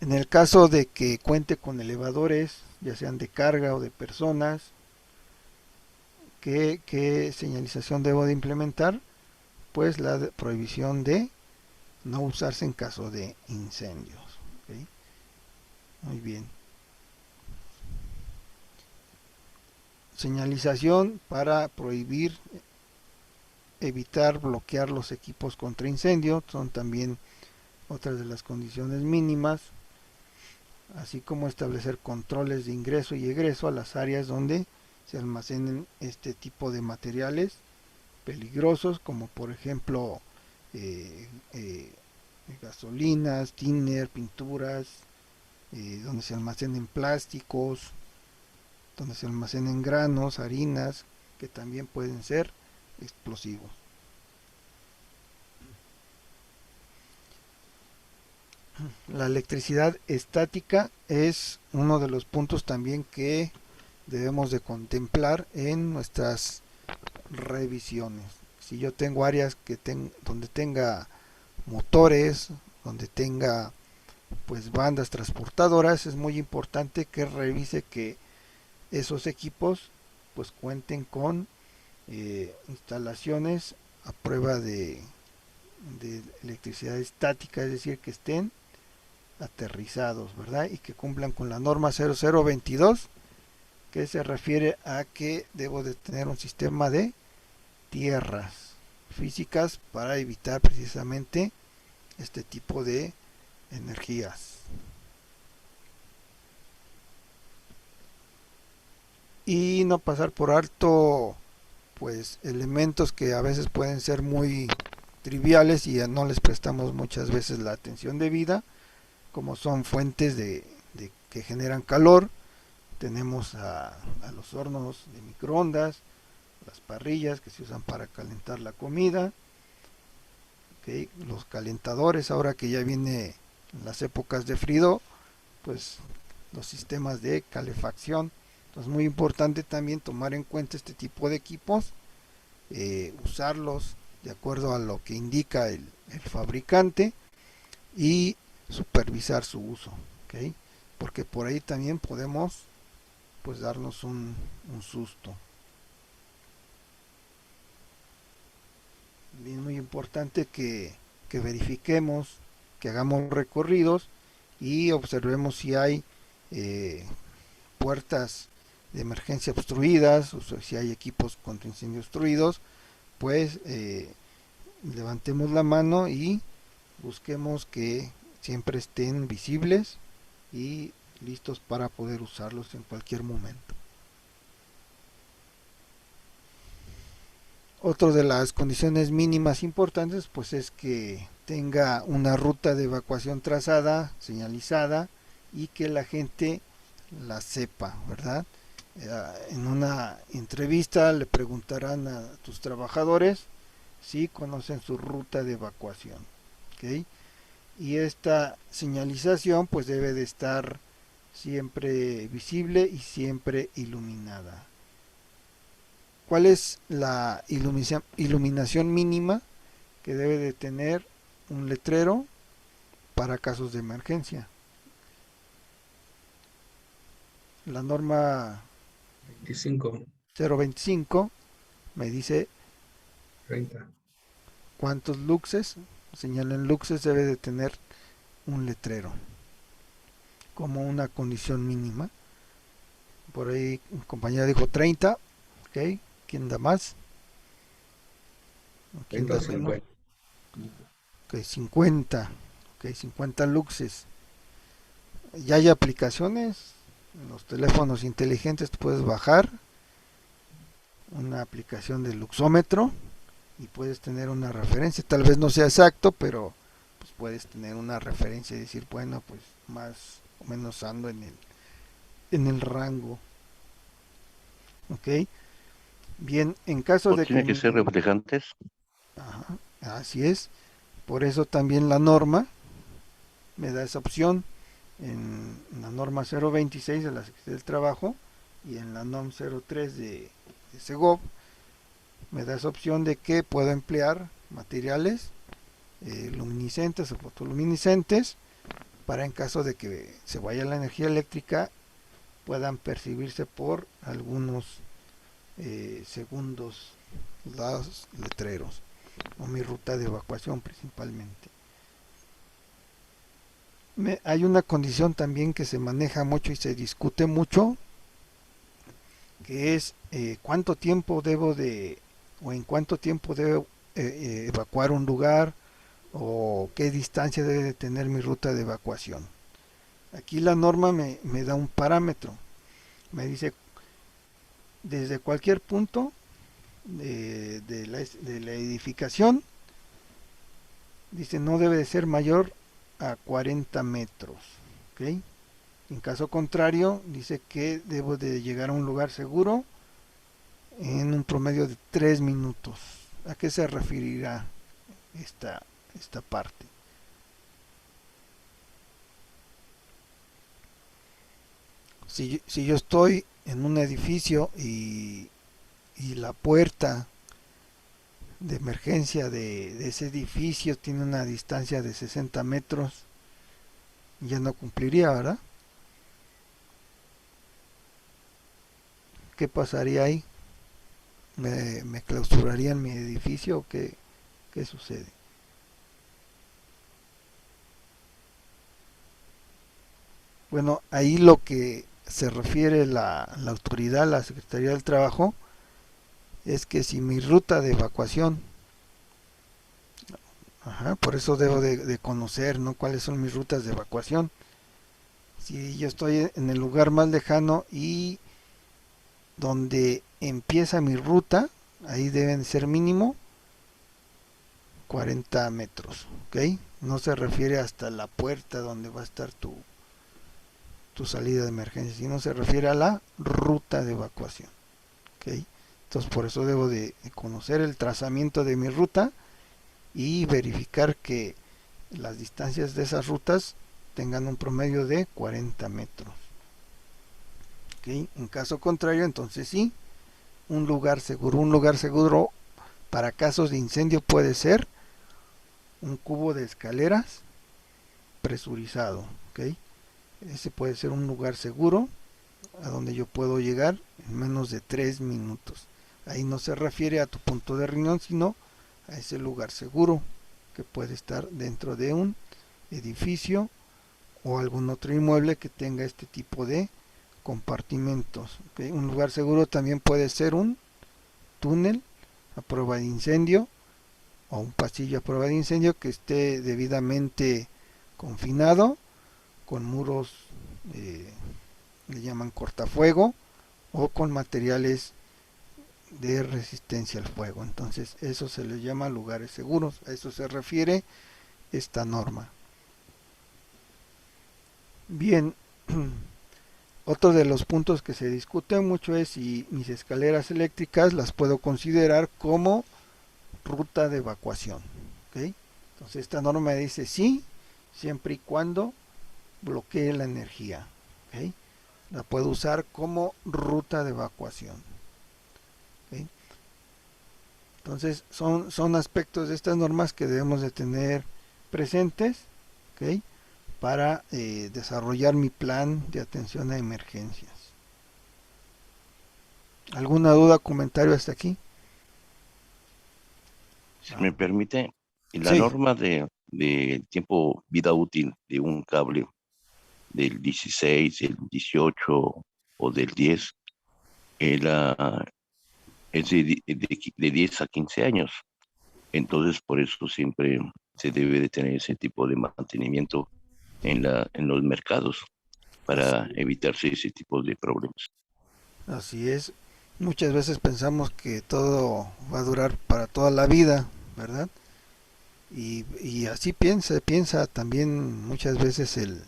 En el caso de que cuente con elevadores, ya sean de carga o de personas, ¿qué señalización debo de implementar? Pues la prohibición de no usarse en caso de incendios. ¿Okay? Muy bien. Señalización para prohibir, evitar, bloquear los equipos contra incendio, son también otras de las condiciones mínimas. así como establecer controles de ingreso y egreso a las áreas donde se almacenen este tipo de materiales peligrosos, como por ejemplo eh, eh, gasolinas, thinner, pinturas, donde se almacenen plásticos, donde se almacenen granos, harinas, que también pueden ser explosivos. La electricidad estática es uno de los puntos también que debemos de contemplar en nuestras revisiones. Si yo tengo áreas donde tenga motores, donde tenga pues bandas transportadoras, es muy importante que revise que esos equipos pues cuenten con instalaciones a prueba de electricidad estática, es decir, que estén aterrizados, ¿verdad? Y que cumplan con la norma 0022, que se refiere a que debo de tener un sistema de tierras físicas para evitar precisamente este tipo de energías. Y no pasar por alto pues elementos que a veces pueden ser muy triviales y no les prestamos muchas veces la atención debida, como son fuentes de que generan calor. Tenemos a los hornos de microondas, las parrillas que se usan para calentar la comida, ¿okay? Los calentadores, ahora que ya viene las épocas de frío, pues los sistemas de calefacción. Entonces, muy importante también tomar en cuenta este tipo de equipos, usarlos de acuerdo a lo que indica el fabricante y supervisar su uso, ¿okay? Porque por ahí también podemos pues darnos un susto. Bien, muy importante que verifiquemos, que hagamos recorridos y observemos si hay puertas de emergencia obstruidas, o si hay equipos contra incendio obstruidos, pues levantemos la mano y busquemos que siempre estén visibles y listos para poder usarlos en cualquier momento. Otra de las condiciones mínimas importantes pues es que tenga una ruta de evacuación trazada, señalizada, y que la gente la sepa, ¿verdad? En una entrevista le preguntarán a tus trabajadores si conocen su ruta de evacuación, ¿okay? Y esta señalización pues debe de estar siempre visible y siempre iluminada. ¿Cuál es la iluminación mínima que debe de tener un letrero para casos de emergencia? La norma 25, 025 me dice 30. cuántos luxes, señalen luxes, debe de tener un letrero como una condición mínima. Por ahí un compañero dijo 30, ¿ok? ¿Quién da más? ¿Quién 30 da o menos? 50. Ok, 50, ok, 50 luxes. Ya hay aplicaciones en los teléfonos inteligentes, puedes bajar una aplicación de luxómetro y puedes tener una referencia, tal vez no sea exacto, pero pues puedes tener una referencia y decir, bueno, pues más o menos ando en el rango. Ok, bien, en caso ¿O de tiene que... que ser reflejantes? Ajá, así es, por eso también la norma me da esa opción en la norma 026 de la Secretaría del Trabajo y en la NOM 03 de Segov. Me da esa opción de que puedo emplear materiales luminiscentes o fotoluminiscentes para, en caso de que se vaya la energía eléctrica, puedan percibirse por algunos segundos los letreros o mi ruta de evacuación principalmente. Hay una condición también que se maneja mucho y se discute mucho, que es cuánto tiempo debo de, o en cuánto tiempo debo evacuar un lugar, o qué distancia debe de tener mi ruta de evacuación. Aquí la norma me da un parámetro. Me dice desde cualquier punto de la edificación, dice no debe de ser mayor a 40 metros. ¿Ok? En caso contrario, dice que debo de llegar a un lugar seguro en un promedio de 3 minutos. ¿A qué se referirá esta parte? Si yo estoy en un edificio y la puerta de emergencia de ese edificio tiene una distancia de 60 metros, ya no cumpliría, ¿verdad? ¿Qué pasaría ahí? ¿Me clausurarían mi edificio o qué sucede? Bueno, ahí lo que se refiere la autoridad, la Secretaría del Trabajo, es que si mi ruta de evacuación, ajá, por eso debo de conocer, ¿no? Cuáles son mis rutas de evacuación. Si yo estoy en el lugar más lejano y donde empieza mi ruta, ahí deben ser mínimo 40 metros, ¿ok? No se refiere hasta la puerta donde va a estar tu salida de emergencia, sino se refiere a la ruta de evacuación, ¿ok? Entonces por eso debo de conocer el trazamiento de mi ruta y verificar que las distancias de esas rutas tengan un promedio de 40 metros. ¿Okay? En caso contrario, entonces sí, un lugar seguro. Un lugar seguro para casos de incendio puede ser un cubo de escaleras presurizado. ¿Okay? Ese puede ser un lugar seguro a donde yo puedo llegar en menos de 3 minutos. Ahí no se refiere a tu punto de reunión, sino a ese lugar seguro que puede estar dentro de un edificio o algún otro inmueble que tenga este tipo de compartimentos. ¿Okay? Un lugar seguro también puede ser un túnel a prueba de incendio o un pasillo a prueba de incendio que esté debidamente confinado con muros, le llaman cortafuego, o con materiales de resistencia al fuego. Entonces eso se les llama lugares seguros. A eso se refiere esta norma. Bien, otro de los puntos que se discute mucho es si mis escaleras eléctricas las puedo considerar como ruta de evacuación. ¿Okay? Entonces esta norma dice sí, siempre y cuando bloquee la energía. ¿Okay? La puedo usar como ruta de evacuación. ¿Okay? Entonces son aspectos de estas normas que debemos de tener presentes. ¿Okay? Para desarrollar mi plan de atención a emergencias. ¿Alguna duda, comentario hasta aquí? Si me permite, la Sí, norma de tiempo vida útil de un cable del 16, del 18 o del 10, es de 10 a 15 años. Entonces, por eso siempre se debe de tener ese tipo de mantenimiento en los mercados para evitarse ese tipo de problemas. así es. Muchas veces pensamos que todo va a durar para toda la vida, ¿verdad? Y así piensa también muchas veces el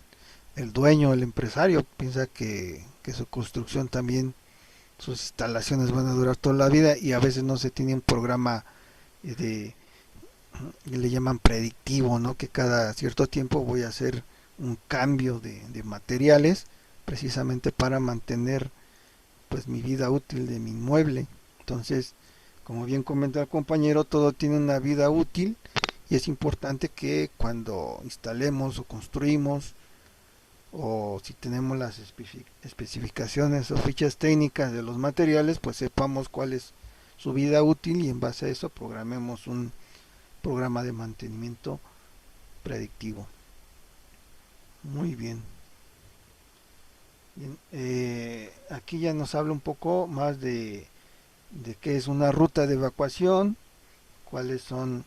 dueño, el empresario, piensa que su construcción también, sus instalaciones van a durar toda la vida y a veces no se tiene un programa de, le llaman predictivo, ¿no? Que cada cierto tiempo voy a hacer un cambio de materiales precisamente para mantener pues mi vida útil de mi inmueble. Entonces, como bien comenta el compañero, todo tiene una vida útil y es importante que cuando instalemos o construimos o si tenemos las especificaciones o fichas técnicas de los materiales, pues sepamos cuál es su vida útil y en base a eso programemos un programa de mantenimiento predictivo. Muy bien. Bien, aquí ya nos habla un poco más de qué es una ruta de evacuación, cuáles son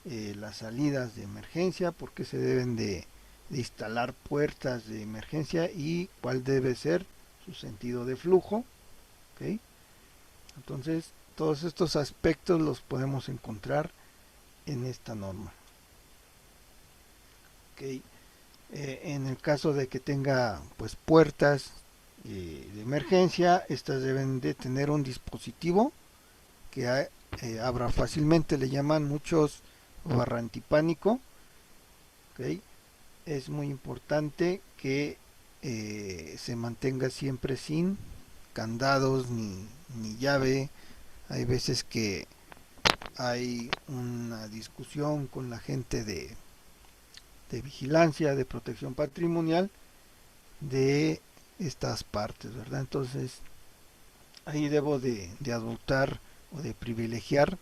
las salidas de emergencia, por qué se deben de de instalar puertas de emergencia y cuál debe ser su sentido de flujo. ¿Ok? Entonces, todos estos aspectos los podemos encontrar en esta norma. ¿Ok? En el caso de que tenga pues puertas de emergencia, estas deben de tener un dispositivo que abra fácilmente, le llaman muchos barra antipánico. ¿Ok? Es muy importante que se mantenga siempre sin candados ni llave. Hay veces que hay una discusión con la gente de vigilancia, de protección patrimonial de estas partes, ¿verdad? Entonces ahí debo de adoptar o de privilegiar,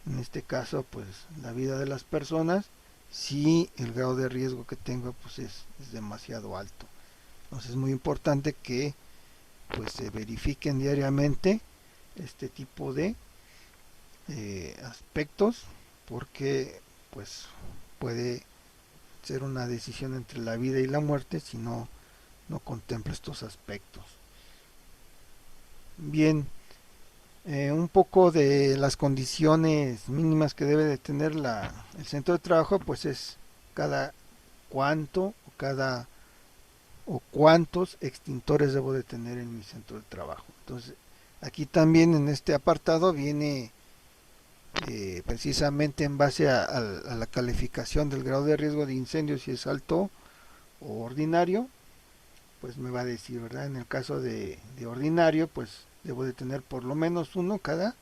en este caso, pues la vida de las personas, si el grado de riesgo que tengo pues es demasiado alto. Entonces es muy importante que pues se verifiquen diariamente este tipo de aspectos, porque pues puede ser una decisión entre la vida y la muerte si no contempla estos aspectos. Bien, un poco de las condiciones mínimas que debe de tener el centro de trabajo, pues es cada cuánto o cuántos extintores debo de tener en mi centro de trabajo. Entonces, aquí también en este apartado viene precisamente en base a la calificación del grado de riesgo de incendio, si es alto o ordinario, pues me va a decir, ¿verdad? En el caso de ordinario, pues debo de tener por lo menos uno cada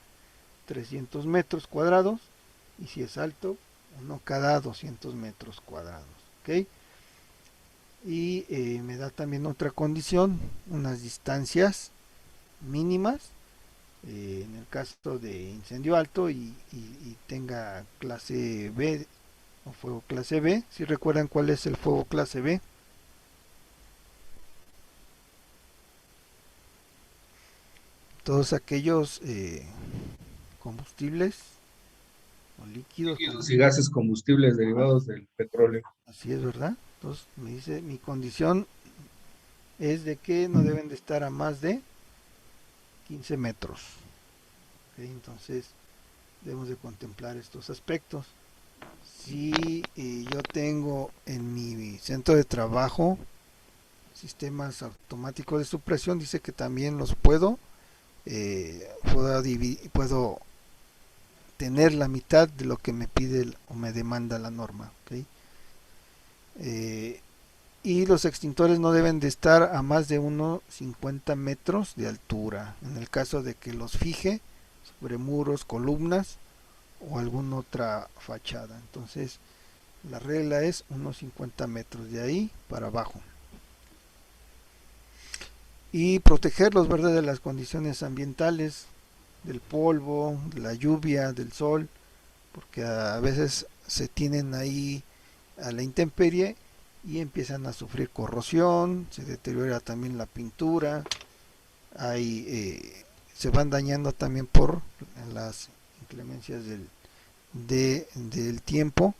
300 metros cuadrados, y si es alto, uno cada 200 metros cuadrados. ¿Ok? Y me da también otra condición, unas distancias mínimas en el caso de incendio alto y tenga clase B o fuego clase B. Si recuerdan cuál es el fuego clase B, todos aquellos combustibles o líquidos, Líquidos y gases combustibles derivados del petróleo. así es, ¿verdad? Entonces me dice, mi condición es de que no deben de estar a más de 15 metros. ¿Ok? Entonces debemos de contemplar estos aspectos. Si yo tengo en mi centro de trabajo sistemas automáticos de supresión, dice que también los puedo tener la mitad de lo que me pide o me demanda la norma. ¿Okay? Y los extintores no deben de estar a más de 1,50 metros de altura, en el caso de que los fije sobre muros, columnas o alguna otra fachada. Entonces la regla es unos 50 metros de ahí para abajo. Y protegerlos, ¿verdad?, de las condiciones ambientales, del polvo, de la lluvia, del sol, porque a veces se tienen ahí a la intemperie y empiezan a sufrir corrosión, se deteriora también la pintura, se van dañando también por las inclemencias del tiempo,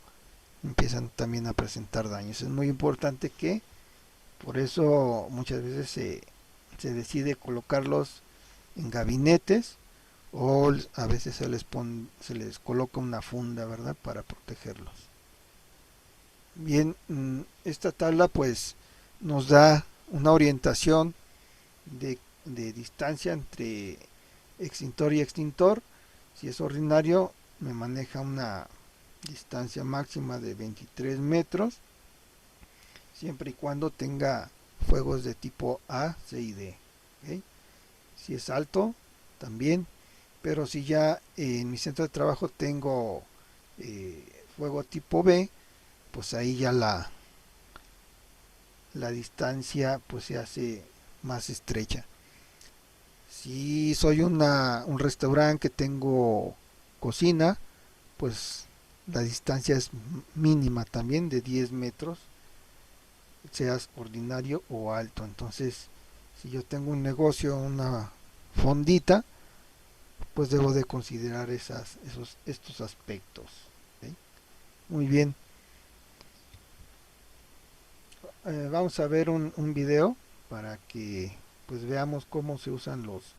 empiezan también a presentar daños. Es muy importante que, por eso muchas veces se decide colocarlos en gabinetes, o a veces se les coloca una funda, ¿verdad?, para protegerlos. Bien, esta tabla pues nos da una orientación de distancia entre extintor y extintor. Si es ordinario, me maneja una distancia máxima de 23 metros, siempre y cuando tenga fuegos de tipo A, C y D. ¿Okay? Si es alto, también, pero si ya en mi centro de trabajo tengo fuego tipo B, pues ahí ya la distancia pues se hace más estrecha. Si soy un restaurante que tengo cocina, pues la distancia es mínima también, de 10 metros, seas ordinario o alto. Entonces, si yo tengo un negocio, una fondita, pues debo de considerar estos aspectos. ¿Okay? Muy bien. Vamos a ver un video para que pues veamos cómo se usan los...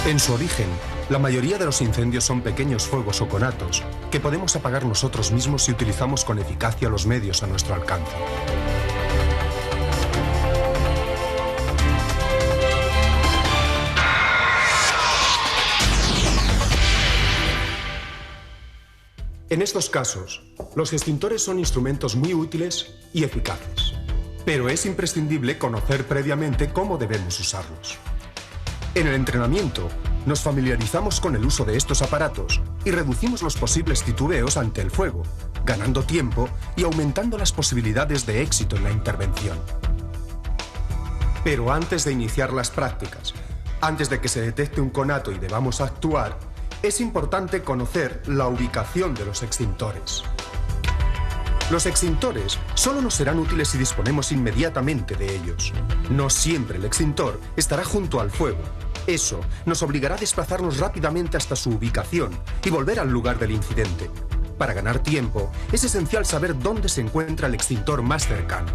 En su origen, la mayoría de los incendios son pequeños fuegos o conatos que podemos apagar nosotros mismos si utilizamos con eficacia los medios a nuestro alcance. En estos casos, los extintores son instrumentos muy útiles y eficaces, pero es imprescindible conocer previamente cómo debemos usarlos. En el entrenamiento, nos familiarizamos con el uso de estos aparatos y reducimos los posibles titubeos ante el fuego, ganando tiempo y aumentando las posibilidades de éxito en la intervención. Pero antes de iniciar las prácticas, antes de que se detecte un conato y debamos actuar, es importante conocer la ubicación de los extintores. Los extintores solo nos serán útiles si disponemos inmediatamente de ellos. No siempre el extintor estará junto al fuego. Eso nos obligará a desplazarnos rápidamente hasta su ubicación y volver al lugar del incidente. Para ganar tiempo, es esencial saber dónde se encuentra el extintor más cercano.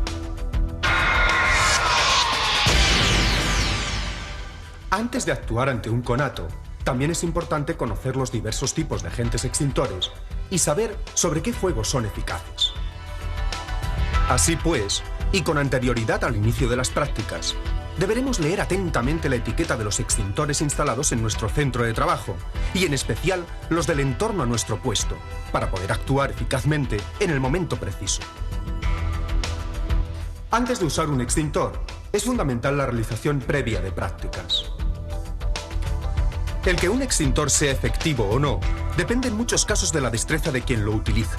Antes de actuar ante un conato, también es importante conocer los diversos tipos de agentes extintores y saber sobre qué fuegos son eficaces. Así pues, y con anterioridad al inicio de las prácticas, deberemos leer atentamente la etiqueta de los extintores instalados en nuestro centro de trabajo, y en especial los del entorno a nuestro puesto, para poder actuar eficazmente en el momento preciso. Antes de usar un extintor, es fundamental la realización previa de prácticas. El que un extintor sea efectivo o no depende en muchos casos de la destreza de quien lo utiliza.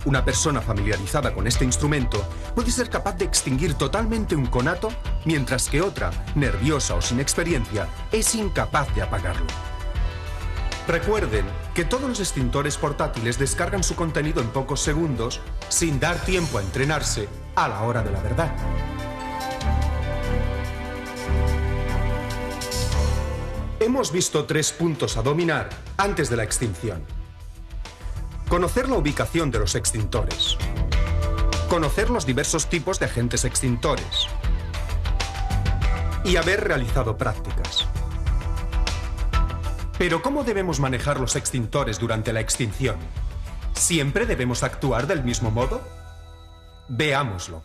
Una persona familiarizada con este instrumento puede ser capaz de extinguir totalmente un conato, mientras que otra, nerviosa o sin experiencia, es incapaz de apagarlo. Recuerden que todos los extintores portátiles descargan su contenido en pocos segundos, sin dar tiempo a entrenarse a la hora de la verdad. Hemos visto 3 puntos a dominar antes de la extinción. Conocer la ubicación de los extintores. Conocer los diversos tipos de agentes extintores. Y haber realizado prácticas. Pero ¿cómo debemos manejar los extintores durante la extinción? ¿Siempre debemos actuar del mismo modo? Veámoslo.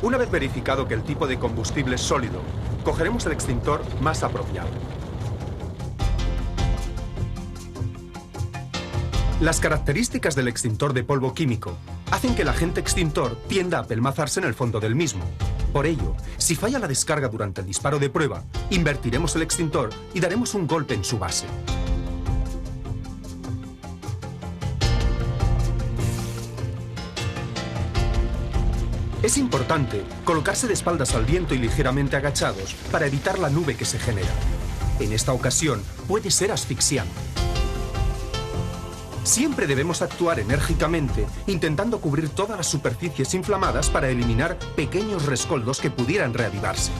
Una vez verificado que el tipo de combustible es sólido, cogeremos el extintor más apropiado. Las características del extintor de polvo químico hacen que el agente extintor tienda a apelmazarse en el fondo del mismo. Por ello, si falla la descarga durante el disparo de prueba, invertiremos el extintor y daremos un golpe en su base. Es importante colocarse de espaldas al viento y ligeramente agachados para evitar la nube que se genera. En esta ocasión puede ser asfixiante. Siempre debemos actuar enérgicamente, intentando cubrir todas las superficies inflamadas para eliminar pequeños rescoldos que pudieran reavivarse.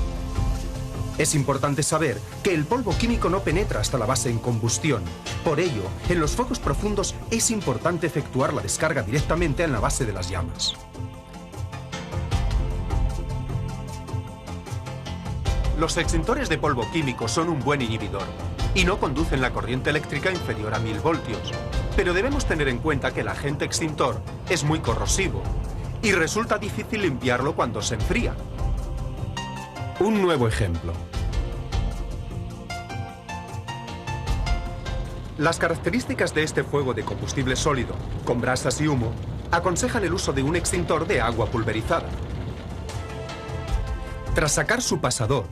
Es importante saber que el polvo químico no penetra hasta la base en combustión. Por ello, en los fuegos profundos es importante efectuar la descarga directamente en la base de las llamas. Los extintores de polvo químico son un buen inhibidor y no conducen la corriente eléctrica inferior a 1000 voltios. Pero debemos tener en cuenta que el agente extintor es muy corrosivo y resulta difícil limpiarlo cuando se enfría. Un nuevo ejemplo. Las características de este fuego de combustible sólido, con brasas y humo, aconsejan el uso de un extintor de agua pulverizada. Tras sacar su pasador,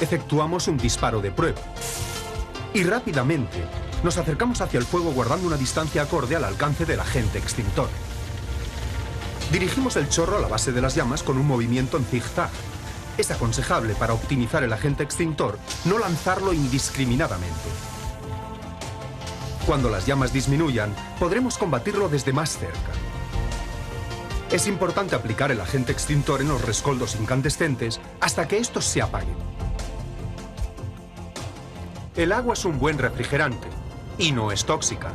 efectuamos un disparo de prueba. Y rápidamente nos acercamos hacia el fuego guardando una distancia acorde al alcance del agente extintor. Dirigimos el chorro a la base de las llamas con un movimiento en zigzag. Es aconsejable para optimizar el agente extintor no lanzarlo indiscriminadamente. Cuando las llamas disminuyan, podremos combatirlo desde más cerca. Es importante aplicar el agente extintor en los rescoldos incandescentes hasta que estos se apaguen. El agua es un buen refrigerante y no es tóxica,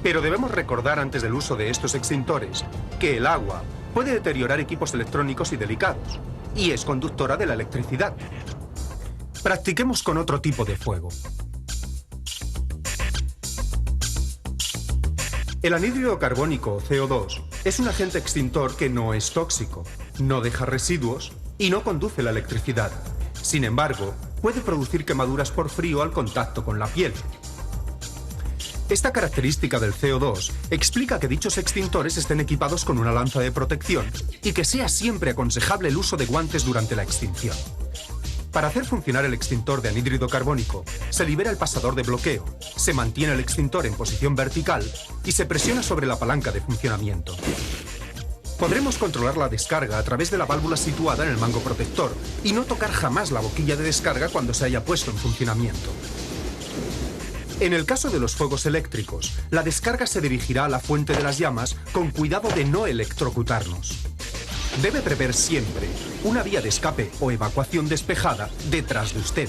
pero debemos recordar antes del uso de estos extintores que el agua puede deteriorar equipos electrónicos y delicados y es conductora de la electricidad. Practiquemos con otro tipo de fuego. El anhídrido carbónico o CO2 es un agente extintor que no es tóxico, no deja residuos y no conduce la electricidad. Sin embargo, puede producir quemaduras por frío al contacto con la piel. Esta característica del CO2 explica que dichos extintores estén equipados con una lanza de protección y que sea siempre aconsejable el uso de guantes durante la extinción. Para hacer funcionar el extintor de anhídrido carbónico, se libera el pasador de bloqueo, se mantiene el extintor en posición vertical y se presiona sobre la palanca de funcionamiento. Podremos controlar la descarga a través de la válvula situada en el mango protector y no tocar jamás la boquilla de descarga cuando se haya puesto en funcionamiento. En el caso de los fuegos eléctricos, la descarga se dirigirá a la fuente de las llamas con cuidado de no electrocutarnos. Debe prever siempre una vía de escape o evacuación despejada detrás de usted.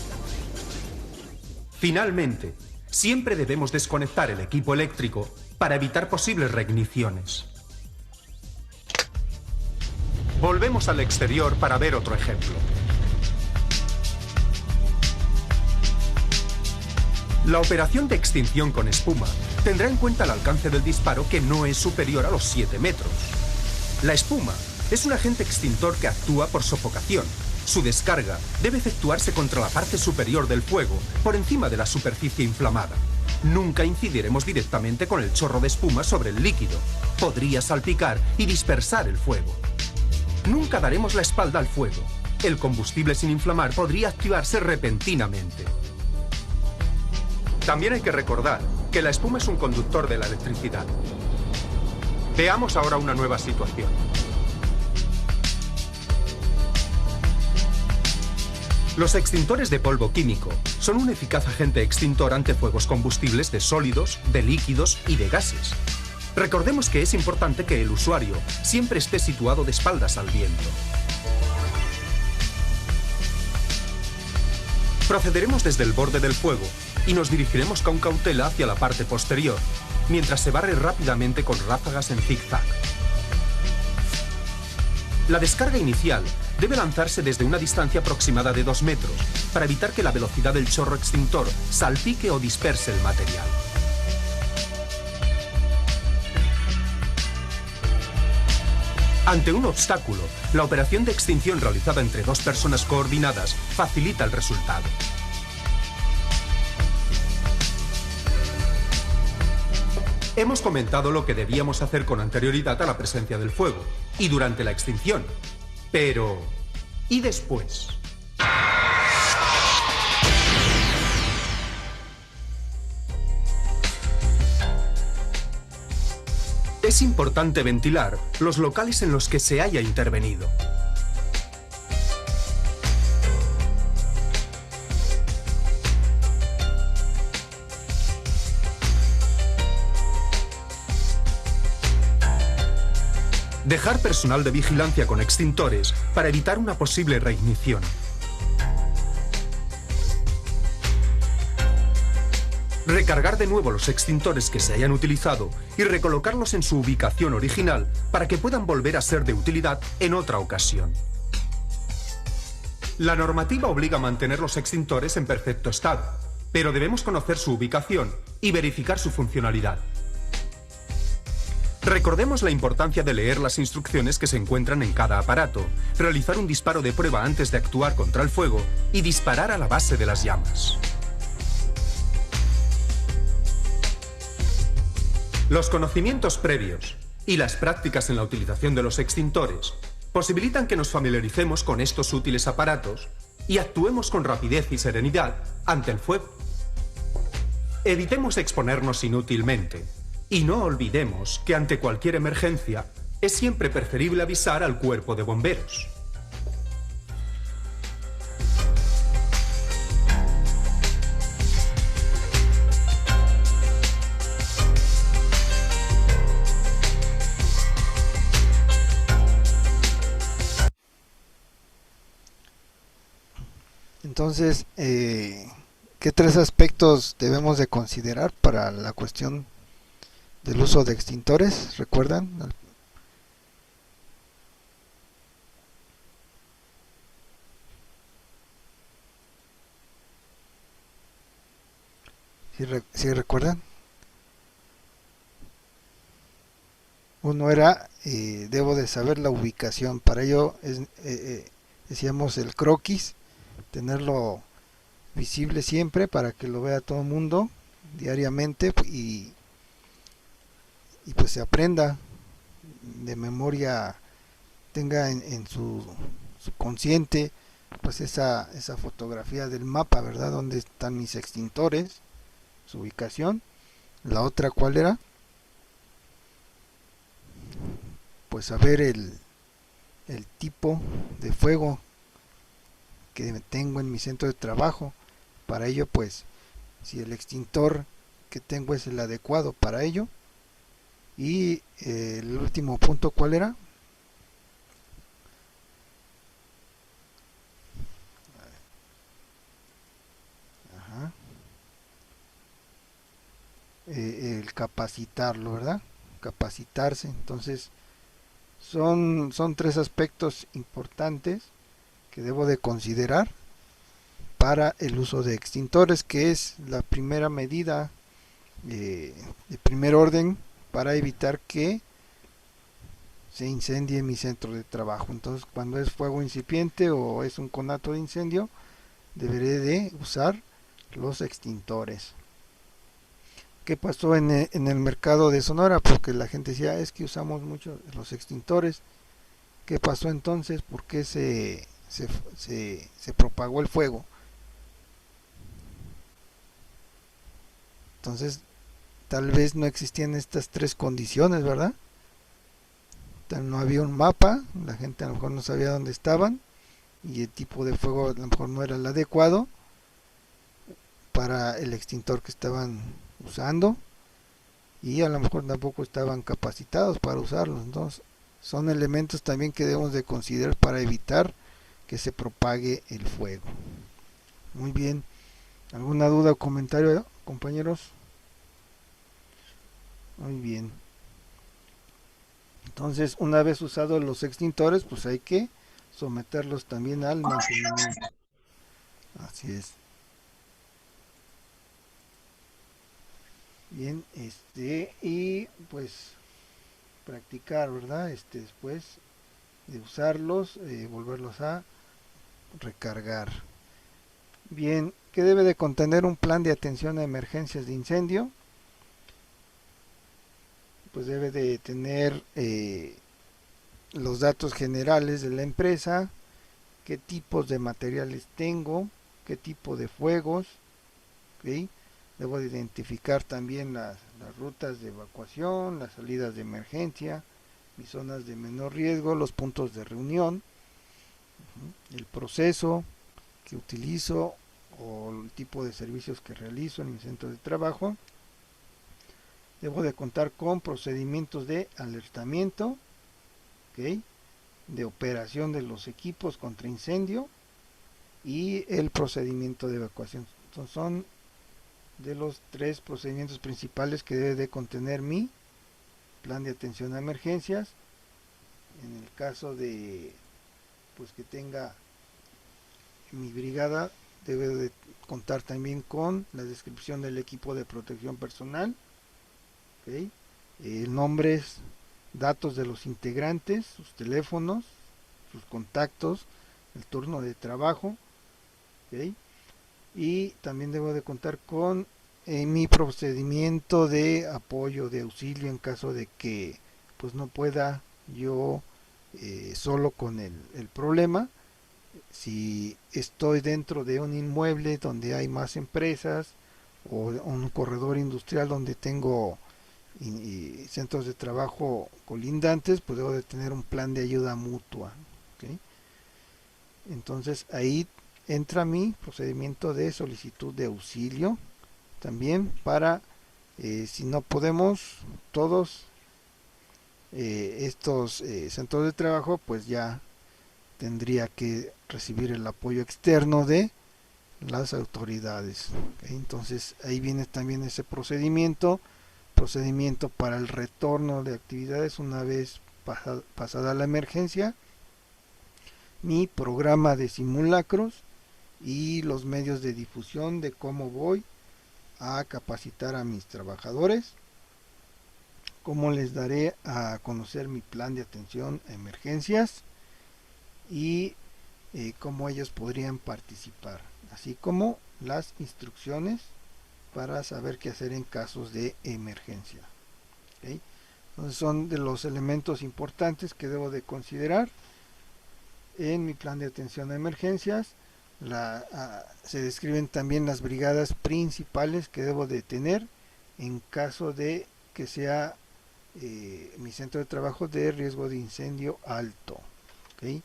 Finalmente, siempre debemos desconectar el equipo eléctrico para evitar posibles reigniciones. Volvemos al exterior para ver otro ejemplo. La operación de extinción con espuma tendrá en cuenta el alcance del disparo que no es superior a los 7 metros. La espuma es un agente extintor que actúa por sofocación. Su descarga debe efectuarse contra la parte superior del fuego, por encima de la superficie inflamada. Nunca incidiremos directamente con el chorro de espuma sobre el líquido. Podría salpicar y dispersar el fuego. Nunca daremos la espalda al fuego. El combustible sin inflamar podría activarse repentinamente. También hay que recordar que la espuma es un conductor de la electricidad. Veamos ahora una nueva situación. Los extintores de polvo químico son un eficaz agente extintor ante fuegos combustibles de sólidos, de líquidos y de gases. Recordemos que es importante que el usuario siempre esté situado de espaldas al viento. Procederemos desde el borde del fuego y nos dirigiremos con cautela hacia la parte posterior, mientras se barre rápidamente con ráfagas en zigzag. La descarga inicial debe lanzarse desde una distancia aproximada de 2 metros para evitar que la velocidad del chorro extintor salpique o disperse el material. Ante un obstáculo, la operación de extinción realizada entre 2 personas coordinadas facilita el resultado. Hemos comentado lo que debíamos hacer con anterioridad a la presencia del fuego y durante la extinción. Pero, ¿y después? Es importante ventilar los locales en los que se haya intervenido. Dejar personal de vigilancia con extintores para evitar una posible reignición. Recargar de nuevo los extintores que se hayan utilizado y recolocarlos en su ubicación original para que puedan volver a ser de utilidad en otra ocasión. La normativa obliga a mantener los extintores en perfecto estado, pero debemos conocer su ubicación y verificar su funcionalidad. Recordemos la importancia de leer las instrucciones que se encuentran en cada aparato, realizar un disparo de prueba antes de actuar contra el fuego y disparar a la base de las llamas. Los conocimientos previos y las prácticas en la utilización de los extintores posibilitan que nos familiaricemos con estos útiles aparatos y actuemos con rapidez y serenidad ante el fuego. Evitemos exponernos inútilmente y no olvidemos que ante cualquier emergencia es siempre preferible avisar al cuerpo de bomberos. Entonces, ¿qué tres aspectos debemos de considerar para la cuestión del uso de extintores? ¿Recuerdan? ¿Sí recuerdan? Uno era, debo de saber la ubicación. Para ello decíamos el croquis, tenerlo visible siempre para que lo vea todo el mundo diariamente y pues se aprenda de memoria, tenga en su consciente pues esa fotografía del mapa, ¿verdad? Donde están mis extintores, su ubicación. La otra, ¿cuál era? Pues saber el tipo de fuego que tengo en mi centro de trabajo. Para ello, pues, si el extintor que tengo es el adecuado para ello. Y el último punto, ¿cuál era? Ajá. El capacitarlo, ¿verdad? Capacitarse. Entonces, son tres aspectos importantes que debo de considerar para el uso de extintores, que es la primera medida de primer orden para evitar que se incendie mi centro de trabajo. Entonces, cuando es fuego incipiente o es un conato de incendio, deberé de usar los extintores. ¿Qué pasó en el mercado de Sonora? Porque la gente decía, es que usamos mucho los extintores. ¿Qué pasó entonces? ¿Por qué se propagó el fuego? Entonces, tal vez no existían estas tres condiciones, ¿verdad? No había un mapa, la gente a lo mejor no sabía dónde estaban y el tipo de fuego a lo mejor no era el adecuado para el extintor que estaban usando y a lo mejor tampoco estaban capacitados para usarlos. Entonces, son elementos también que debemos de considerar para evitar que se propague el fuego. Muy bien. ¿Alguna duda o comentario, compañeros? Muy bien. Entonces, una vez usados los extintores, pues hay que someterlos también al mantenimiento. Así es. Bien, y pues practicar, ¿verdad? Después de usarlos, volverlos a recargar. Bien, ¿qué debe de contener un plan de atención a emergencias de incendio? Pues debe de tener los datos generales de la empresa, qué tipos de materiales tengo, qué tipo de fuegos, ¿okay? Debo de identificar también las rutas de evacuación, las salidas de emergencia, mis zonas de menor riesgo, los puntos de reunión, el proceso que utilizo o el tipo de servicios que realizo en mi centro de trabajo. Debo de contar con procedimientos de alertamiento, ¿okay? De operación de los equipos contra incendio y el procedimiento de evacuación. Entonces, son de los tres procedimientos principales que debe de contener mi plan de atención a emergencias. En el caso de pues que tenga mi brigada, debe de contar también con la descripción del equipo de protección personal, ¿okay? Nombres, datos de los integrantes, sus teléfonos, sus contactos, el turno de trabajo, ¿okay? Y también debo de contar con mi procedimiento de apoyo, de auxilio en caso de que pues no pueda yo solo con el problema. Si estoy dentro de un inmueble donde hay más empresas o un corredor industrial donde tengo centros de trabajo colindantes, pues debo de tener un plan de ayuda mutua. ¿Okay? Entonces ahí entra mi procedimiento de solicitud de auxilio también para si no podemos todos estos centros de trabajo, pues ya tendría que recibir el apoyo externo de las autoridades. ¿Okay? Entonces ahí viene también ese procedimiento para el retorno de actividades una vez pasada la emergencia, mi programa de simulacros y los medios de difusión de cómo voy a capacitar a mis trabajadores, cómo les daré a conocer mi plan de atención a emergencias y cómo ellos podrían participar, así como las instrucciones para saber qué hacer en casos de emergencia. ¿Okay? Entonces son de los elementos importantes que debo de considerar en mi plan de atención a emergencias. Se describen también las brigadas principales que debo de tener en caso de que sea mi centro de trabajo de riesgo de incendio alto. ¿Okay?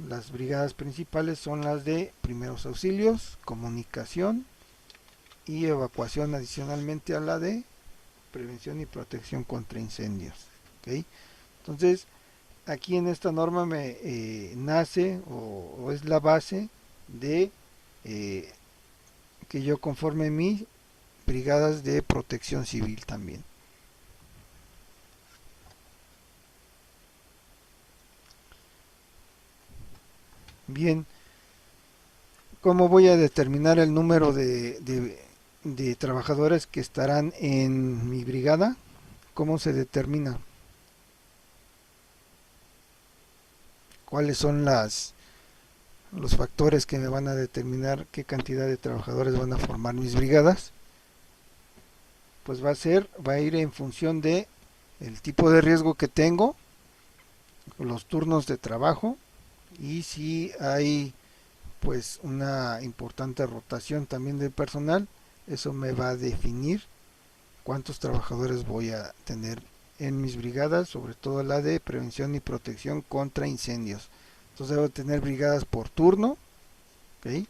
Las brigadas principales son las de primeros auxilios, comunicación y evacuación, adicionalmente a la de prevención y protección contra incendios. ¿Okay? Entonces, aquí en esta norma me nace o es la base de que yo conforme mis brigadas de protección civil también. Bien, ¿cómo voy a determinar el número de trabajadores que estarán en mi brigada? ¿Cómo se determina? ¿Cuáles son los factores que me van a determinar qué cantidad de trabajadores van a formar mis brigadas? Pues va a ir en función de el tipo de riesgo que tengo, los turnos de trabajo y si hay pues una importante rotación también del personal. Eso me va a definir cuántos trabajadores voy a tener en mis brigadas, sobre todo la de prevención y protección contra incendios. Entonces debo tener brigadas por turno. ¿Okay?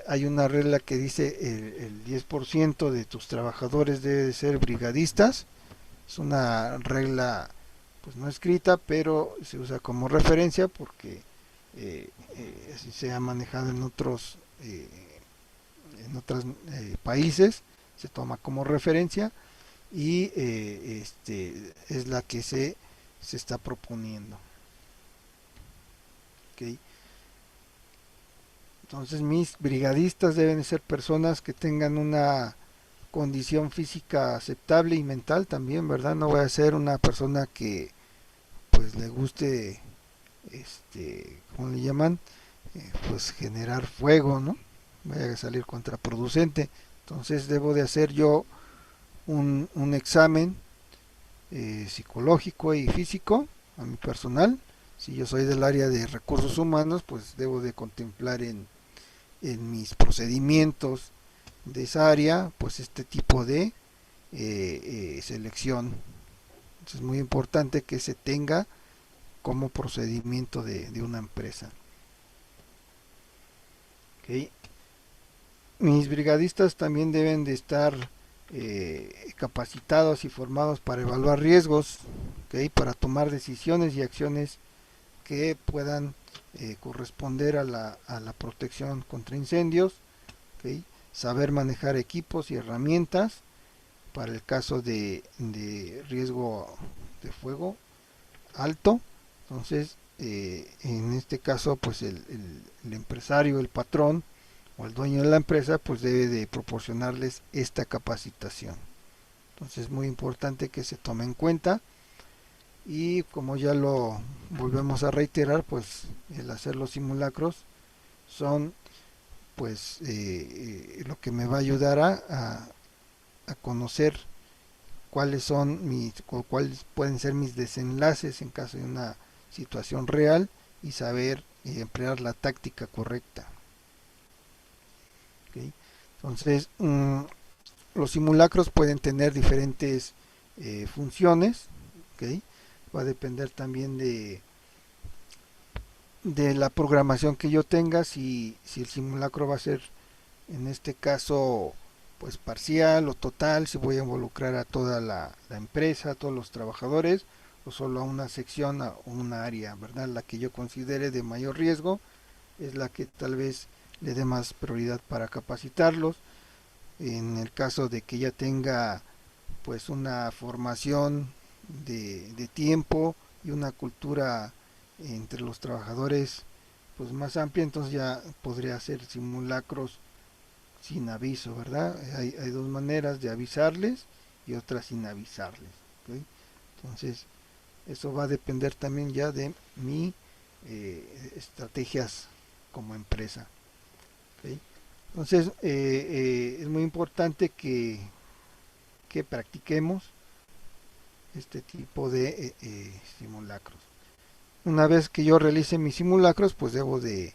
Hay una regla que dice el 10% de tus trabajadores debe ser brigadistas. Es una regla pues no escrita, pero se usa como referencia porque así se ha manejado en otros países, se toma como referencia y es la que se está proponiendo. ¿Okay? Entonces mis brigadistas deben ser personas que tengan una condición física aceptable y mental también, ¿verdad? No voy a ser una persona que pues le guste ¿cómo le llaman? Pues generar fuego, ¿no? Vaya a salir contraproducente. Entonces debo de hacer yo un examen psicológico y físico a mi personal. Si yo soy del área de recursos humanos, pues debo de contemplar en mis procedimientos de esa área, pues este tipo de selección. Entonces es muy importante que se tenga como procedimiento de una empresa. ¿Okay? Mis brigadistas también deben de estar capacitados y formados para evaluar riesgos, ¿okay? Para tomar decisiones y acciones que puedan corresponder a la protección contra incendios, ¿okay? Saber manejar equipos y herramientas para el caso de riesgo de fuego alto. Entonces en este caso pues el empresario, el patrón o el dueño de la empresa pues debe de proporcionarles esta capacitación. Entonces es muy importante que se tome en cuenta y como ya lo volvemos a reiterar, pues el hacer los simulacros son pues lo que me va a ayudar a conocer cuáles son cuáles pueden ser mis desenlaces en caso de una situación real y saber emplear la táctica correcta. ¿Okay? Entonces, los simulacros pueden tener diferentes funciones. ¿Okay? Va a depender también de la programación que yo tenga, si el simulacro va a ser en este caso pues parcial o total, si voy a involucrar a toda la empresa, a todos los trabajadores, o solo a una sección o una área, ¿verdad? La que yo considere de mayor riesgo es la que tal vez le dé más prioridad para capacitarlos. En el caso de que ya tenga pues una formación de tiempo y una cultura entre los trabajadores pues más amplia, entonces ya podría hacer simulacros sin aviso, ¿verdad? Hay dos maneras de avisarles y otras sin avisarles. ¿Okay? Entonces eso va a depender también ya de mi estrategias como empresa. ¿Okay? Entonces es muy importante que practiquemos este tipo de simulacros. Una vez que yo realice mis simulacros, pues debo de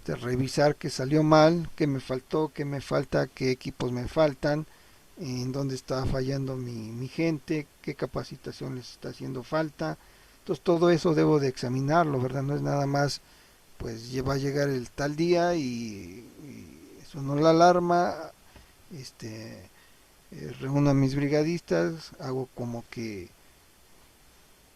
revisar qué salió mal, qué me faltó, qué me falta, qué equipos me faltan, en dónde está fallando mi gente, qué capacitación les está haciendo falta. Entonces todo eso debo de examinarlo, ¿verdad? No es nada más, pues va a llegar el tal día y sonó la alarma, reúno a mis brigadistas, hago como que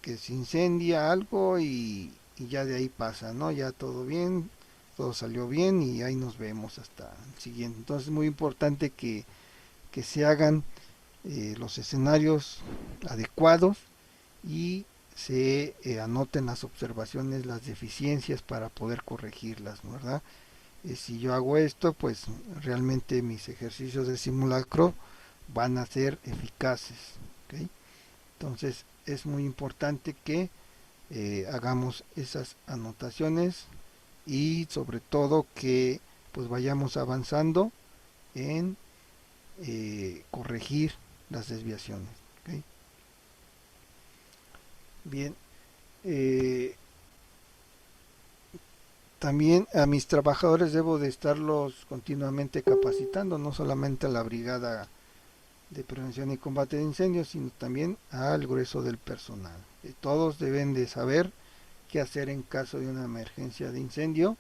se incendia algo y ya de ahí pasa, ¿no? Ya todo bien, todo salió bien y ahí nos vemos hasta el siguiente. Entonces es muy importante que se hagan los escenarios adecuados y se anoten las observaciones, las deficiencias para poder corregirlas, ¿verdad? Si yo hago esto, pues realmente mis ejercicios de simulacro van a ser eficaces. ¿Okay? Entonces es muy importante que hagamos esas anotaciones y sobre todo que pues vayamos avanzando en corregir las desviaciones. ¿Okay? Bien, también a mis trabajadores debo de estarlos continuamente capacitando, no solamente a la brigada de prevención y combate de incendios, sino también al grueso del personal. Todos deben de saber qué hacer en caso de una emergencia de incendio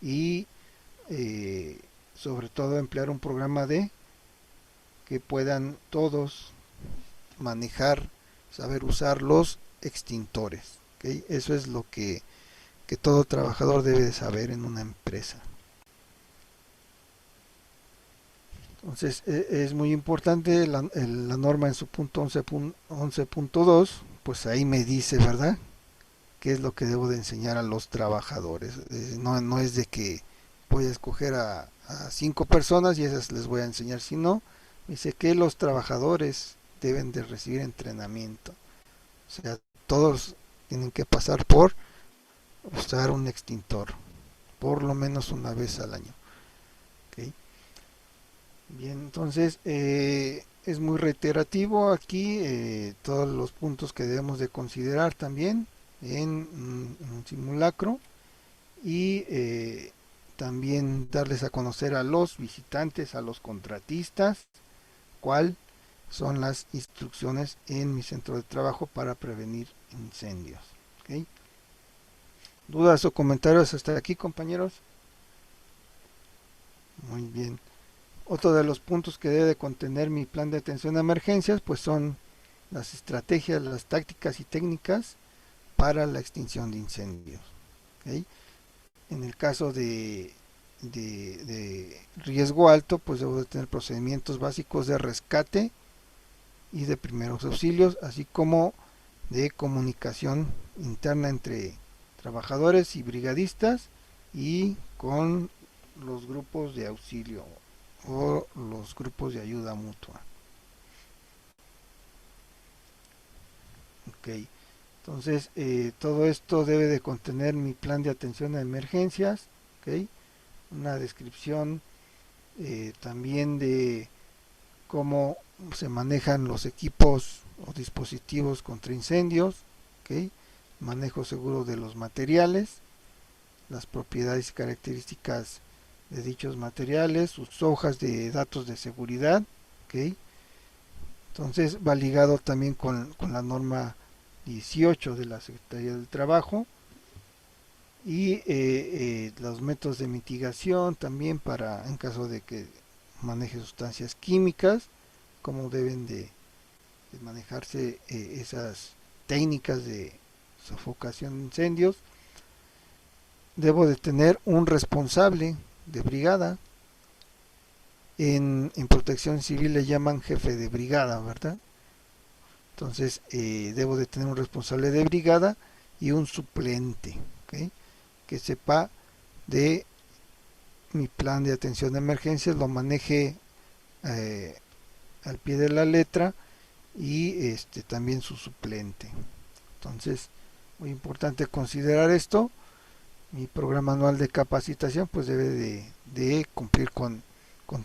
y sobre todo emplear un programa que puedan todos manejar, saber usar los extintores. ¿Okay? Eso es lo que todo trabajador debe de saber en una empresa. Entonces es muy importante la norma en su punto 11.2, pues ahí me dice, ¿verdad?, qué es lo que debo de enseñar a los trabajadores. No es de que voy a escoger a 5 personas y esas les voy a enseñar, sino dice que los trabajadores deben de recibir entrenamiento. O sea, todos tienen que pasar por usar un extintor, por lo menos una vez al año. ¿Okay? Bien, entonces es muy reiterativo aquí todos los puntos que debemos de considerar también en un simulacro y también darles a conocer a los visitantes, a los contratistas, cuál son las instrucciones en mi centro de trabajo para prevenir incendios. ¿Okay? ¿Dudas o comentarios hasta aquí, compañeros? Muy bien. Otro de los puntos que debe de contener mi plan de atención a emergencias pues son las estrategias, las tácticas y técnicas para la extinción de incendios. ¿Okay? En el caso de riesgo alto, pues debo de tener procedimientos básicos de rescate y de primeros auxilios, así como de comunicación interna entre trabajadores y brigadistas y con los grupos de auxilio o los grupos de ayuda mutua. Ok, entonces todo esto debe de contener mi plan de atención a emergencias, ¿okay? Una descripción también de cómo se manejan los equipos o dispositivos contra incendios, ¿ok? Manejo seguro de los materiales, las propiedades y características de dichos materiales, sus hojas de datos de seguridad, ¿ok? Entonces va ligado también con la norma 18 de la Secretaría del Trabajo, y los métodos de mitigación también para en caso de que maneje sustancias químicas, cómo deben de manejarse esas técnicas de sofocación de incendios. Debo de tener un responsable de brigada. En protección civil le llaman jefe de brigada, ¿verdad? Entonces debo de tener un responsable de brigada y un suplente, ¿ok? Que sepa de mi plan de atención de emergencias, lo maneje al pie de la letra, y también su suplente. Entonces, muy importante considerar esto. Mi programa anual de capacitación pues debe de cumplir con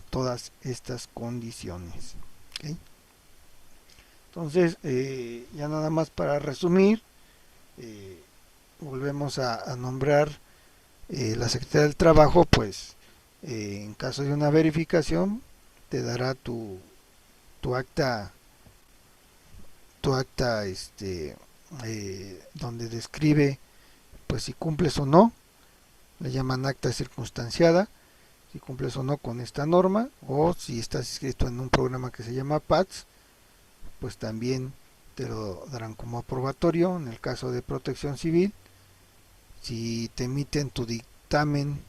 todas estas condiciones, ¿okay? Entonces, ya nada más para resumir, volvemos a nombrar la Secretaría del Trabajo, pues en caso de una verificación te dará tu acta donde describe pues si cumples o no, le llaman acta circunstanciada, si cumples o no con esta norma, o si estás inscrito en un programa que se llama PATS, pues también te lo darán como aprobatorio. En el caso de protección civil, si te emiten tu dictamen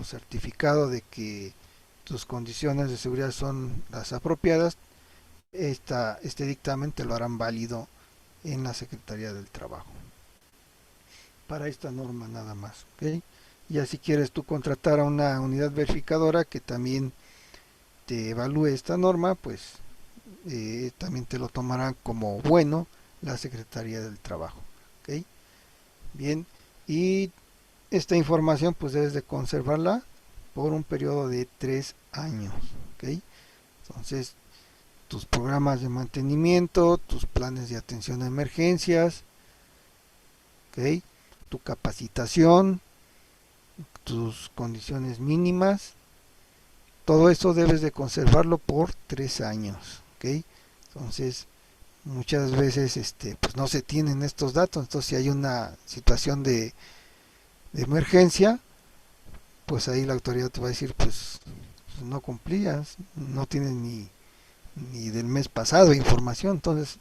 o certificado de que tus condiciones de seguridad son las apropiadas, este dictamen te lo harán válido en la Secretaría del Trabajo. Para esta norma nada más, ¿ok? Ya si quieres tú contratar a una unidad verificadora que también te evalúe esta norma, pues también te lo tomarán como bueno la Secretaría del Trabajo, ¿ok? Bien, y esta información pues debes de conservarla por un periodo de 3 años, ¿ok? Entonces, tus programas de mantenimiento, tus planes de atención a emergencias, ¿ok? Tu capacitación, tus condiciones mínimas, todo eso debes de conservarlo por 3 años, ¿ok? Entonces, muchas veces pues no se tienen estos datos. Entonces, si hay una situación de emergencia, pues ahí la autoridad te va a decir, pues no cumplías, no tienes ni del mes pasado información. Entonces,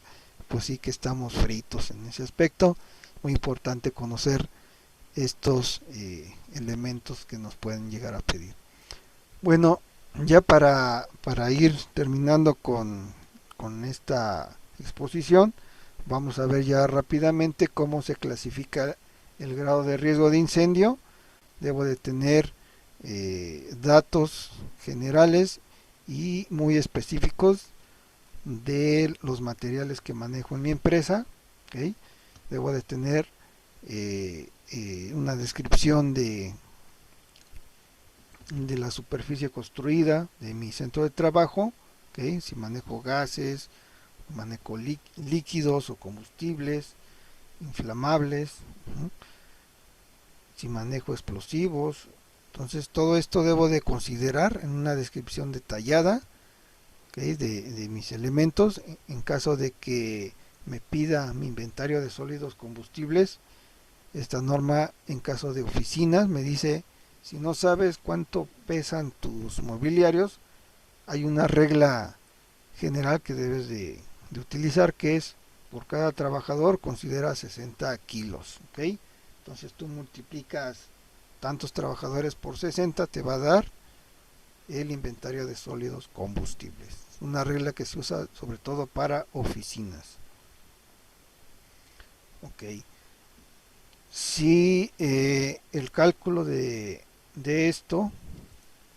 pues sí que estamos fritos en ese aspecto. Muy importante conocer estos elementos que nos pueden llegar a pedir. Bueno, ya para ir terminando con esta exposición, vamos a ver ya rápidamente cómo se clasifica el grado de riesgo de incendio. Debo de tener datos generales y muy específicos de los materiales que manejo en mi empresa, ¿okay? Debo de tener una descripción de la superficie construida de mi centro de trabajo, ¿okay? Si manejo gases, manejo líquidos o combustibles inflamables, si manejo explosivos. Entonces todo esto debo de considerar en una descripción detallada, ¿okay? de mis elementos. En caso de que me pida mi inventario de sólidos combustibles, esta norma en caso de oficinas me dice, si no sabes cuánto pesan tus mobiliarios, hay una regla general que debes de utilizar, que es por cada trabajador considera 60 kilos, ¿okay? Entonces tú multiplicas tantos trabajadores por 60, te va a dar el inventario de sólidos combustibles. Es una regla que se usa sobre todo para oficinas. Ok. Si el cálculo de esto,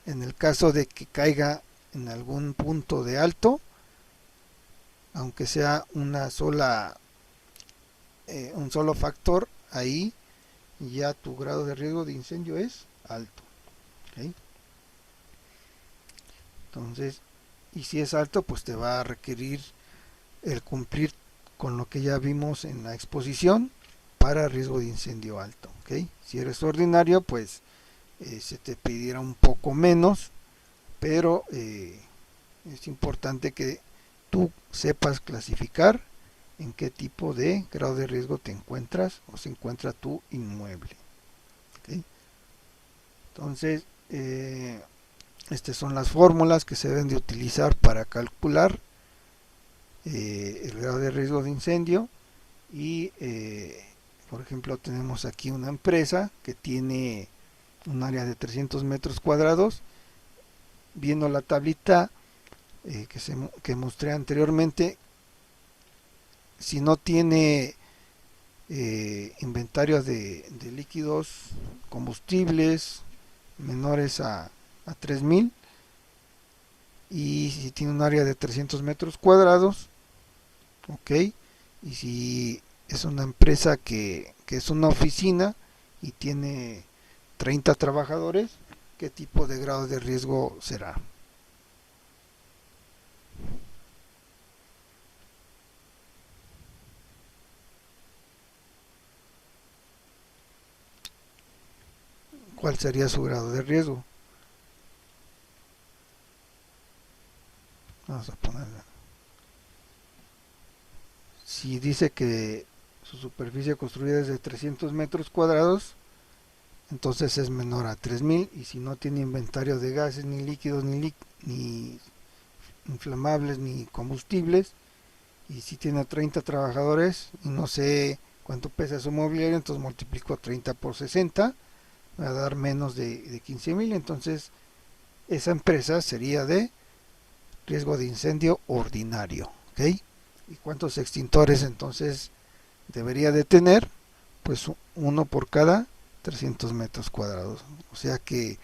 en el caso de que caiga en algún punto de alto, aunque sea una sola un solo factor, ahí ya tu grado de riesgo de incendio es alto, ¿okay? Entonces, y si es alto, pues te va a requerir el cumplir con lo que ya vimos en la exposición para riesgo de incendio alto, ¿ok? Si eres ordinario, pues se te pedirá un poco menos, pero es importante que tú sepas clasificar en qué tipo de grado de riesgo te encuentras o se encuentra tu inmueble, ¿ok? Entonces, estas son las fórmulas que se deben de utilizar para calcular el grado de riesgo de incendio. Y por ejemplo, tenemos aquí una empresa que tiene un área de 300 metros cuadrados. Viendo la tablita que mostré anteriormente, si no tiene inventario de líquidos combustibles menores a 3000, y si tiene un área de 300 metros cuadrados, ok, y si es una empresa que es una oficina y tiene 30 trabajadores, ¿qué tipo de grado de riesgo será? ¿Cuál sería su grado de riesgo? Vamos a ponerla. Si dice que su superficie construida es de 300 metros cuadrados, entonces es menor a 3000, y si no tiene inventario de gases, ni líquidos, ni inflamables, ni combustibles, y si tiene 30 trabajadores y no sé cuánto pesa su mobiliario, entonces multiplico 30 por 60, me va a dar menos de 15,000, entonces esa empresa sería de riesgo de incendio ordinario, ¿ok? ¿Y cuántos extintores entonces debería de tener? Pues uno por cada 300 metros cuadrados, o sea que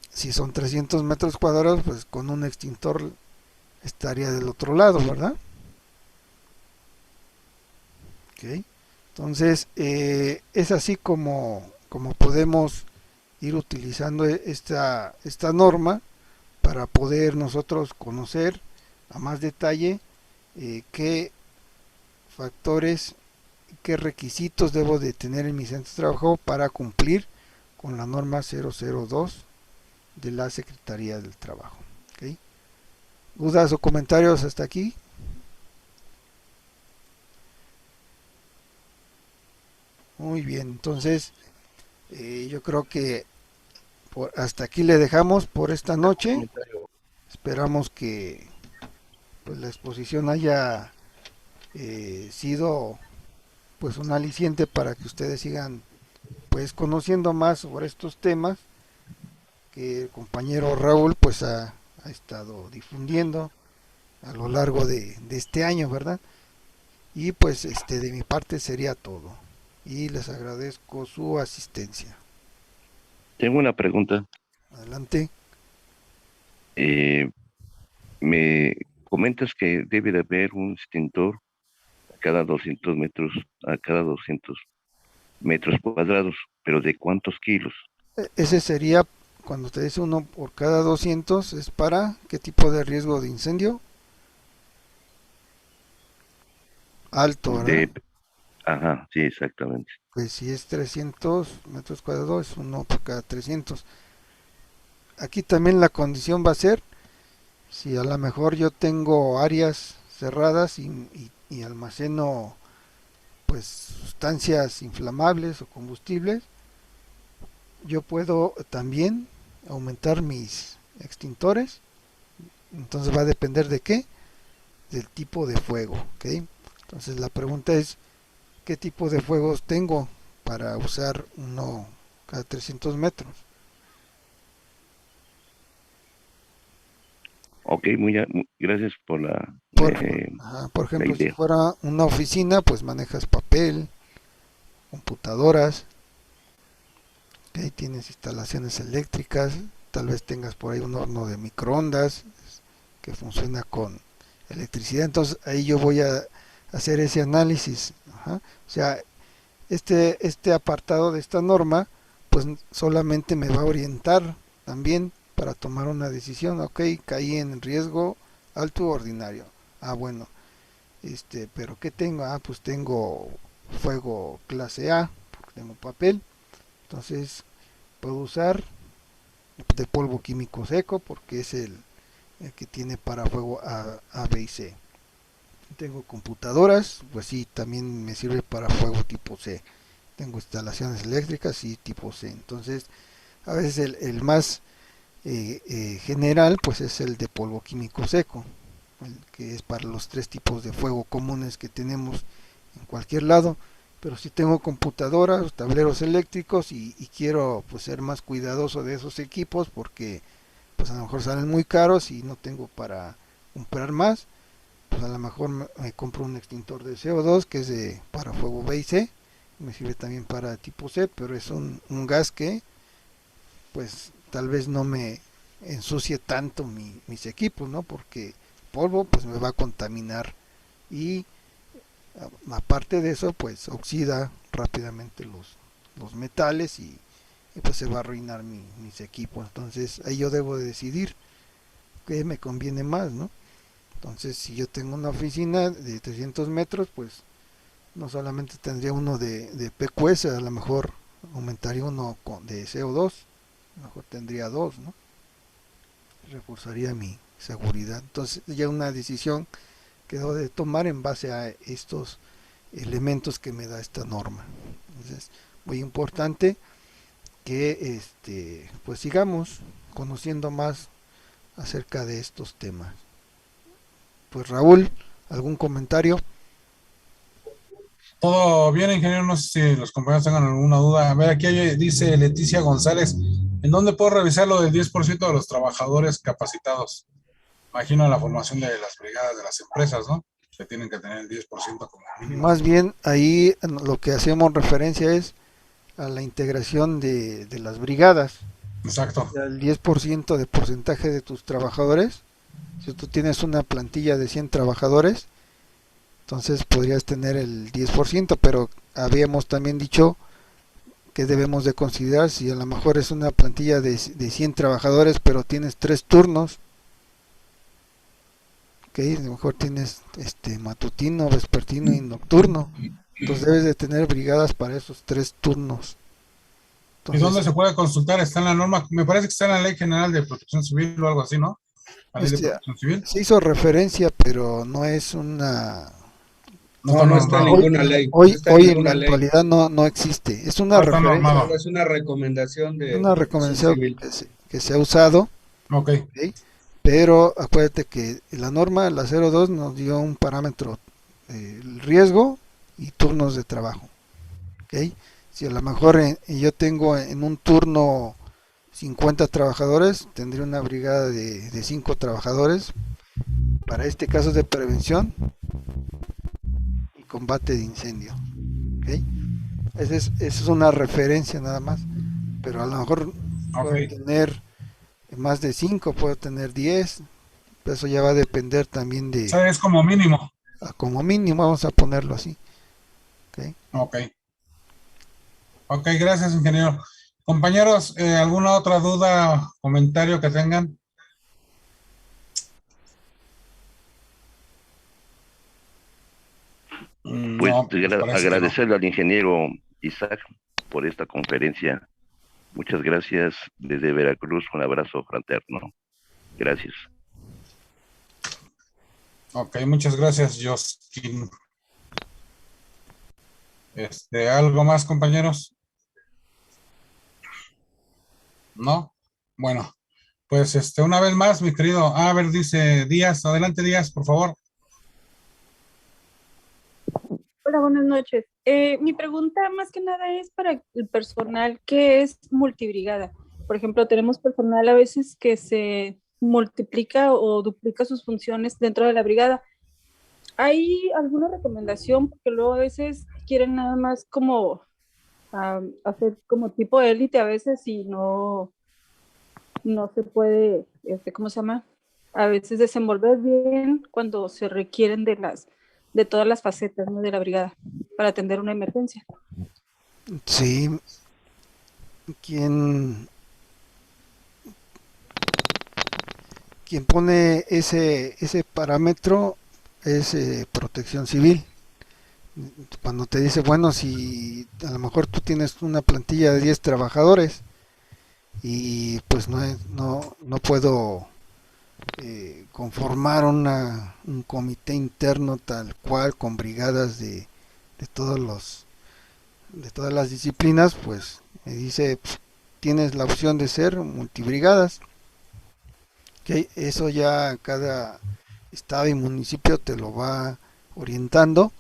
si son 300 metros cuadrados, pues con un extintor estaría del otro lado, ¿verdad? Ok, entonces es así como podemos ir utilizando esta norma para poder nosotros conocer a más detalle qué factores, qué requisitos debo de tener en mi centro de trabajo para cumplir con la norma 002 de la Secretaría del Trabajo. ¿Okay? ¿Dudas o comentarios hasta aquí? Muy bien, entonces yo creo que hasta aquí le dejamos por esta noche. Esperamos que pues la exposición haya sido pues un aliciente para que ustedes sigan pues conociendo más sobre estos temas que el compañero Raúl pues ha estado difundiendo a lo largo de este año, ¿verdad? Y pues de mi parte sería todo y les agradezco su asistencia. Tengo una pregunta. Adelante. Me comentas que debe de haber un extintor a cada 200 metros cuadrados, pero ¿de cuántos kilos? Ese sería, cuando te dice uno por cada 200, es para qué tipo de riesgo de incendio. Alto, ¿verdad? Ajá, sí, exactamente. Pues si es 300 metros cuadrados, es uno por cada 300. Aquí también la condición va a ser, si a lo mejor yo tengo áreas cerradas y almaceno pues sustancias inflamables o combustibles, yo puedo también aumentar mis extintores. Entonces va a depender de qué, del tipo de fuego, ¿ok? Entonces la pregunta es, ¿qué tipo de fuegos tengo para usar uno cada 300 metros? Ok, gracias por Por la ejemplo, si idea. fuera una oficina, pues manejas papel, computadoras, ¿ok? Tienes instalaciones eléctricas, tal vez tengas por ahí un horno de microondas que funciona con electricidad, entonces ahí yo voy a hacer ese análisis. Ajá. O sea, este apartado de esta norma pues solamente me va a orientar también para tomar una decisión. Ok, caí en riesgo alto o ordinario. Ah, bueno, pero ¿qué tengo? Ah, pues tengo fuego clase A, porque tengo papel. Entonces puedo usar de polvo químico seco, porque es el que tiene para fuego A, B y C. Tengo computadoras, pues sí, también me sirve para fuego tipo C. Tengo instalaciones eléctricas y tipo C. Entonces, a veces el más general, pues es el de polvo químico seco, el que es para los tres tipos de fuego comunes que tenemos en cualquier lado. Pero si tengo computadoras, tableros eléctricos y quiero pues ser más cuidadoso de esos equipos porque pues a lo mejor salen muy caros y no tengo para comprar más, pues a lo mejor me compro un extintor de CO2 que es para fuego B y C, me sirve también para tipo C, pero es un gas que pues tal vez no me ensucie tanto mis equipos, ¿no? Porque polvo pues me va a contaminar y aparte de eso pues oxida rápidamente los metales y pues se va a arruinar mis equipos. Entonces ahí yo debo de decidir qué me conviene más, ¿no? Entonces si yo tengo una oficina de 300 metros, pues no solamente tendría uno de PQS, a lo mejor aumentaría uno de CO2, a lo mejor tendría dos, ¿no? Reforzaría mi seguridad. Entonces ya una decisión que debo de tomar en base a estos elementos que me da esta norma. Entonces, muy importante que pues sigamos conociendo más acerca de estos temas. Pues Raúl, ¿algún comentario? Todo bien, ingeniero. No sé si los compañeros tengan alguna duda. A ver, aquí dice Leticia González, ¿en dónde puedo revisar lo del 10% de los trabajadores capacitados? Imagino la formación de las brigadas de las empresas, ¿no? Que tienen que tener el 10% como mínimo. Más bien ahí lo que hacemos referencia es a la integración de las brigadas. Exacto. El 10% de porcentaje de tus trabajadores. Si tú tienes una plantilla de 100 trabajadores, entonces podrías tener el 10%, pero habíamos también dicho que debemos de considerar si a lo mejor es una plantilla de 100 trabajadores, pero tienes 3 turnos, ¿okay? A lo mejor tienes matutino, vespertino y nocturno, entonces debes de tener brigadas para esos 3 turnos. Entonces, ¿y dónde se puede consultar? Está en la norma, me parece que está en la Ley General de Protección Civil o algo así, ¿no? La Ley de Protección Civil. Se hizo referencia, pero no es una... No está en ninguna ley. Hoy en la ley. actualidad no existe. Es una referencia. Es una recomendación de una recomendación que se ha usado. Okay. Pero acuérdate que la norma, la 02, nos dio un parámetro, el riesgo y turnos de trabajo. ¿Okay? Si a lo mejor yo tengo en un turno 50 trabajadores, tendría una brigada de 5 trabajadores para este caso de prevención y combate de incendio. ¿Okay? Esa es una referencia nada más, pero a lo mejor puedo tener más de 5, puedo tener 10, eso ya va a depender también de... O sea, es como mínimo. Como mínimo, vamos a ponerlo así. Ok, gracias, ingeniero. Compañeros, ¿alguna otra duda, comentario que tengan? Pues No, agradecerle al ingeniero Isaac por esta conferencia. Muchas gracias desde Veracruz, un abrazo fraterno. Gracias. Ok, muchas gracias, Josquín. ¿Algo más, compañeros? ¿No? Bueno, pues una vez más, mi querido, a ver, dice Díaz, adelante Díaz, por favor. Hola, buenas noches. Mi pregunta más que nada es para el personal que es multibrigada. Por ejemplo, tenemos personal a veces que se multiplica o duplica sus funciones dentro de la brigada. ¿Hay alguna recomendación? Porque luego a veces quieren nada más como hacer como tipo élite a veces y no se puede, ¿cómo se llama? A veces desenvolver bien cuando se requieren de todas las facetas, ¿no?, de la brigada para atender una emergencia. Sí. ¿Quién quien pone ese parámetro es Protección Civil. Cuando te dice, bueno, si a lo mejor tú tienes una plantilla de 10 trabajadores y pues no puedo conformar un comité interno tal cual con brigadas de todas las disciplinas, pues me dice, tienes la opción de ser multibrigadas. Okay, eso ya cada estado y municipio te lo va orientando,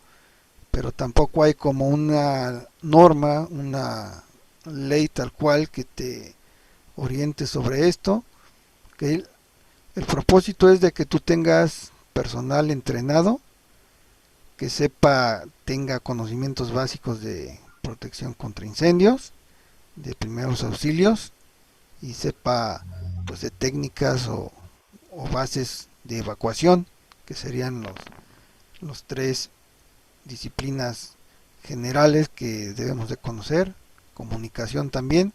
pero tampoco hay como una norma, una ley tal cual que te oriente sobre esto. Okay. El propósito es de que tú tengas personal entrenado, que tenga conocimientos básicos de protección contra incendios, de primeros auxilios, y sepa pues de técnicas o bases de evacuación, que serían los 3 disciplinas generales que debemos de conocer, comunicación también.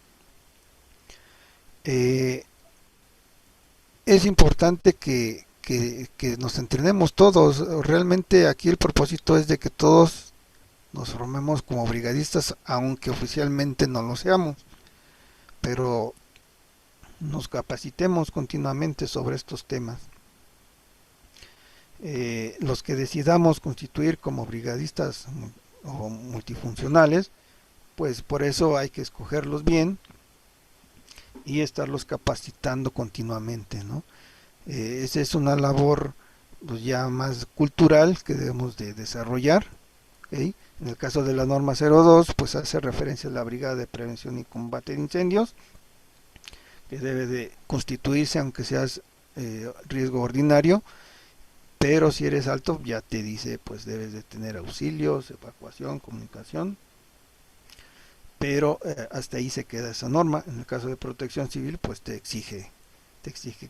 Es importante que nos entrenemos todos. Realmente aquí el propósito es de que todos nos formemos como brigadistas, aunque oficialmente no lo seamos, pero nos capacitemos continuamente sobre estos temas. Los que decidamos constituir como brigadistas o multifuncionales, pues por eso hay que escogerlos bien y estarlos capacitando continuamente, ¿no? Esa es una labor pues ya más cultural que debemos de desarrollar, ¿okay? En el caso de la norma 02, pues hace referencia a la Brigada de Prevención y Combate de Incendios, que debe de constituirse aunque seas riesgo ordinario, pero si eres alto ya te dice pues debes de tener auxilios, evacuación, comunicación, pero hasta ahí se queda esa norma. En el caso de Protección Civil pues te exige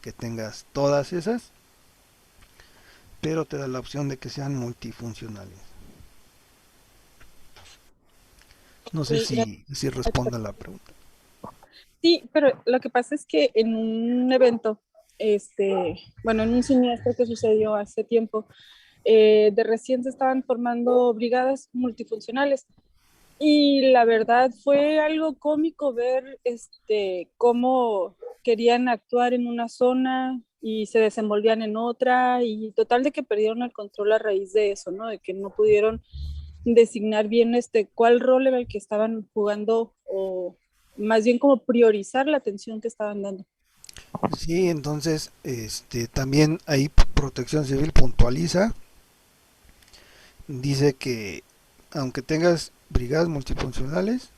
que tengas todas esas, pero te da la opción de que sean multifuncionales. No sé si responda a la pregunta. Sí, pero lo que pasa es que en un evento, bueno, en un siniestro que sucedió hace tiempo, de recién se estaban formando brigadas multifuncionales. Y la verdad fue algo cómico ver cómo querían actuar en una zona y se desenvolvían en otra, y total de que perdieron el control a raíz de eso, ¿no? De que no pudieron designar bien cuál rol era el que estaban jugando, o más bien como priorizar la atención que estaban dando. Sí, entonces también ahí Protección Civil puntualiza, dice que aunque tengas brigadas multifuncionales,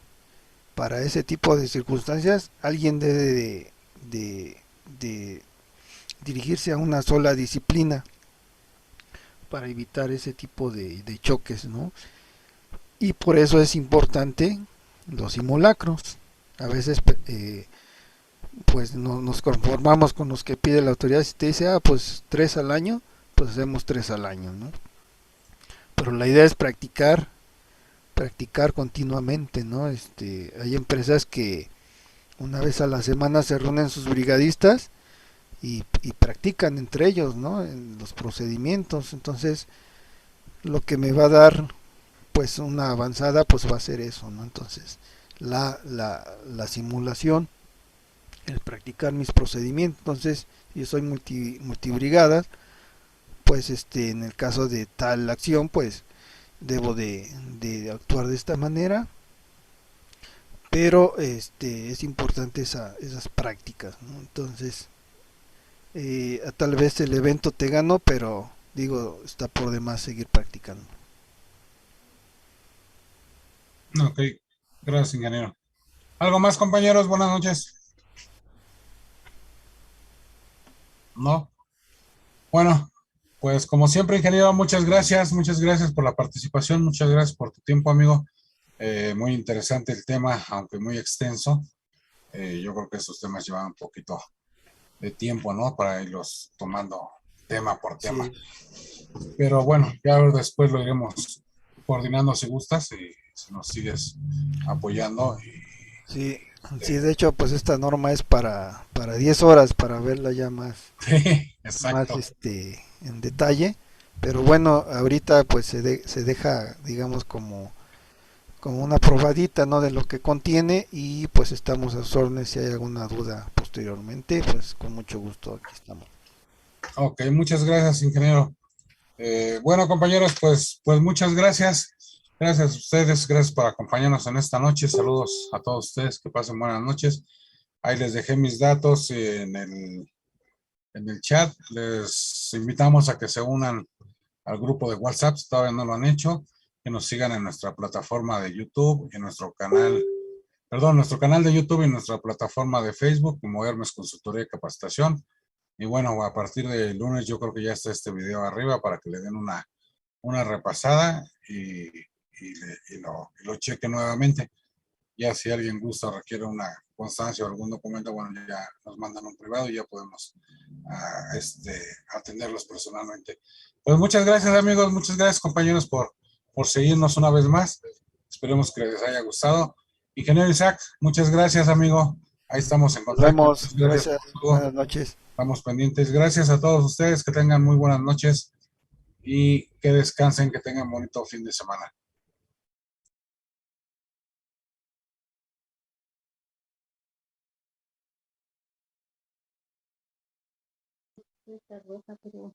para ese tipo de circunstancias alguien debe de dirigirse a una sola disciplina para evitar ese tipo de choques, ¿no? Y por eso es importante los simulacros. A veces pues nos conformamos con los que pide la autoridad. Si te dice, pues 3 al año, pues hacemos 3 al año, ¿no? Pero la idea es practicar continuamente, ¿no? Hay empresas que una vez a la semana se reúnen sus brigadistas y practican entre ellos, ¿no? En los procedimientos. Entonces, lo que me va a dar pues una avanzada pues va a ser eso, ¿no? Entonces, la simulación, el practicar mis procedimientos. Entonces, yo soy multibrigada, pues en el caso de tal acción, pues debo de actuar de esta manera, pero es importante esas prácticas, ¿no? Entonces tal vez el evento te ganó, pero digo, está por demás seguir practicando. Ok, gracias, ingeniero. ¿Algo más, compañeros? Buenas noches. ¿No? Bueno, pues como siempre, ingeniero, muchas gracias por la participación, muchas gracias por tu tiempo, amigo. Muy interesante el tema, aunque muy extenso. Yo creo que estos temas llevan un poquito de tiempo, ¿no? Para irlos tomando tema por tema. Sí. Pero bueno, ya después lo iremos coordinando si gustas y si nos sigues apoyando. Sí, Sí, de hecho, pues esta norma es para 10 horas, para verla ya Sí, más exacto. en detalle. Pero bueno, ahorita pues se deja, digamos, como una probadita, ¿no? De lo que contiene y pues estamos a sus órdenes si hay alguna duda posteriormente, pues con mucho gusto aquí estamos. Ok, muchas gracias, ingeniero. Bueno, compañeros, pues muchas gracias. Gracias a ustedes, gracias por acompañarnos en esta noche. Saludos a todos ustedes, que pasen buenas noches. Ahí les dejé mis datos en el chat. Les invitamos a que se unan al grupo de WhatsApp, si todavía no lo han hecho, que nos sigan en nuestra plataforma de YouTube, en nuestro canal, perdón, nuestro canal de YouTube y nuestra plataforma de Facebook, como Hermes Consultoría y Capacitación. Y bueno, a partir del lunes yo creo que ya está este video arriba para que le den una repasada y lo cheque nuevamente. Ya si alguien gusta o requiere una constancia o algún documento, bueno, ya nos mandan un privado y ya podemos atenderlos personalmente. Pues muchas gracias, amigos, muchas gracias, compañeros, por seguirnos una vez más. Esperemos que les haya gustado. Ingeniero Isaac, muchas gracias, amigo. Ahí estamos en Nos contacto. vemos, Muchas gracias gracias, por todo. buenas noches. Estamos pendientes. Gracias a todos ustedes, que tengan muy buenas noches y que descansen, que tengan bonito fin de semana. Esta roja, pero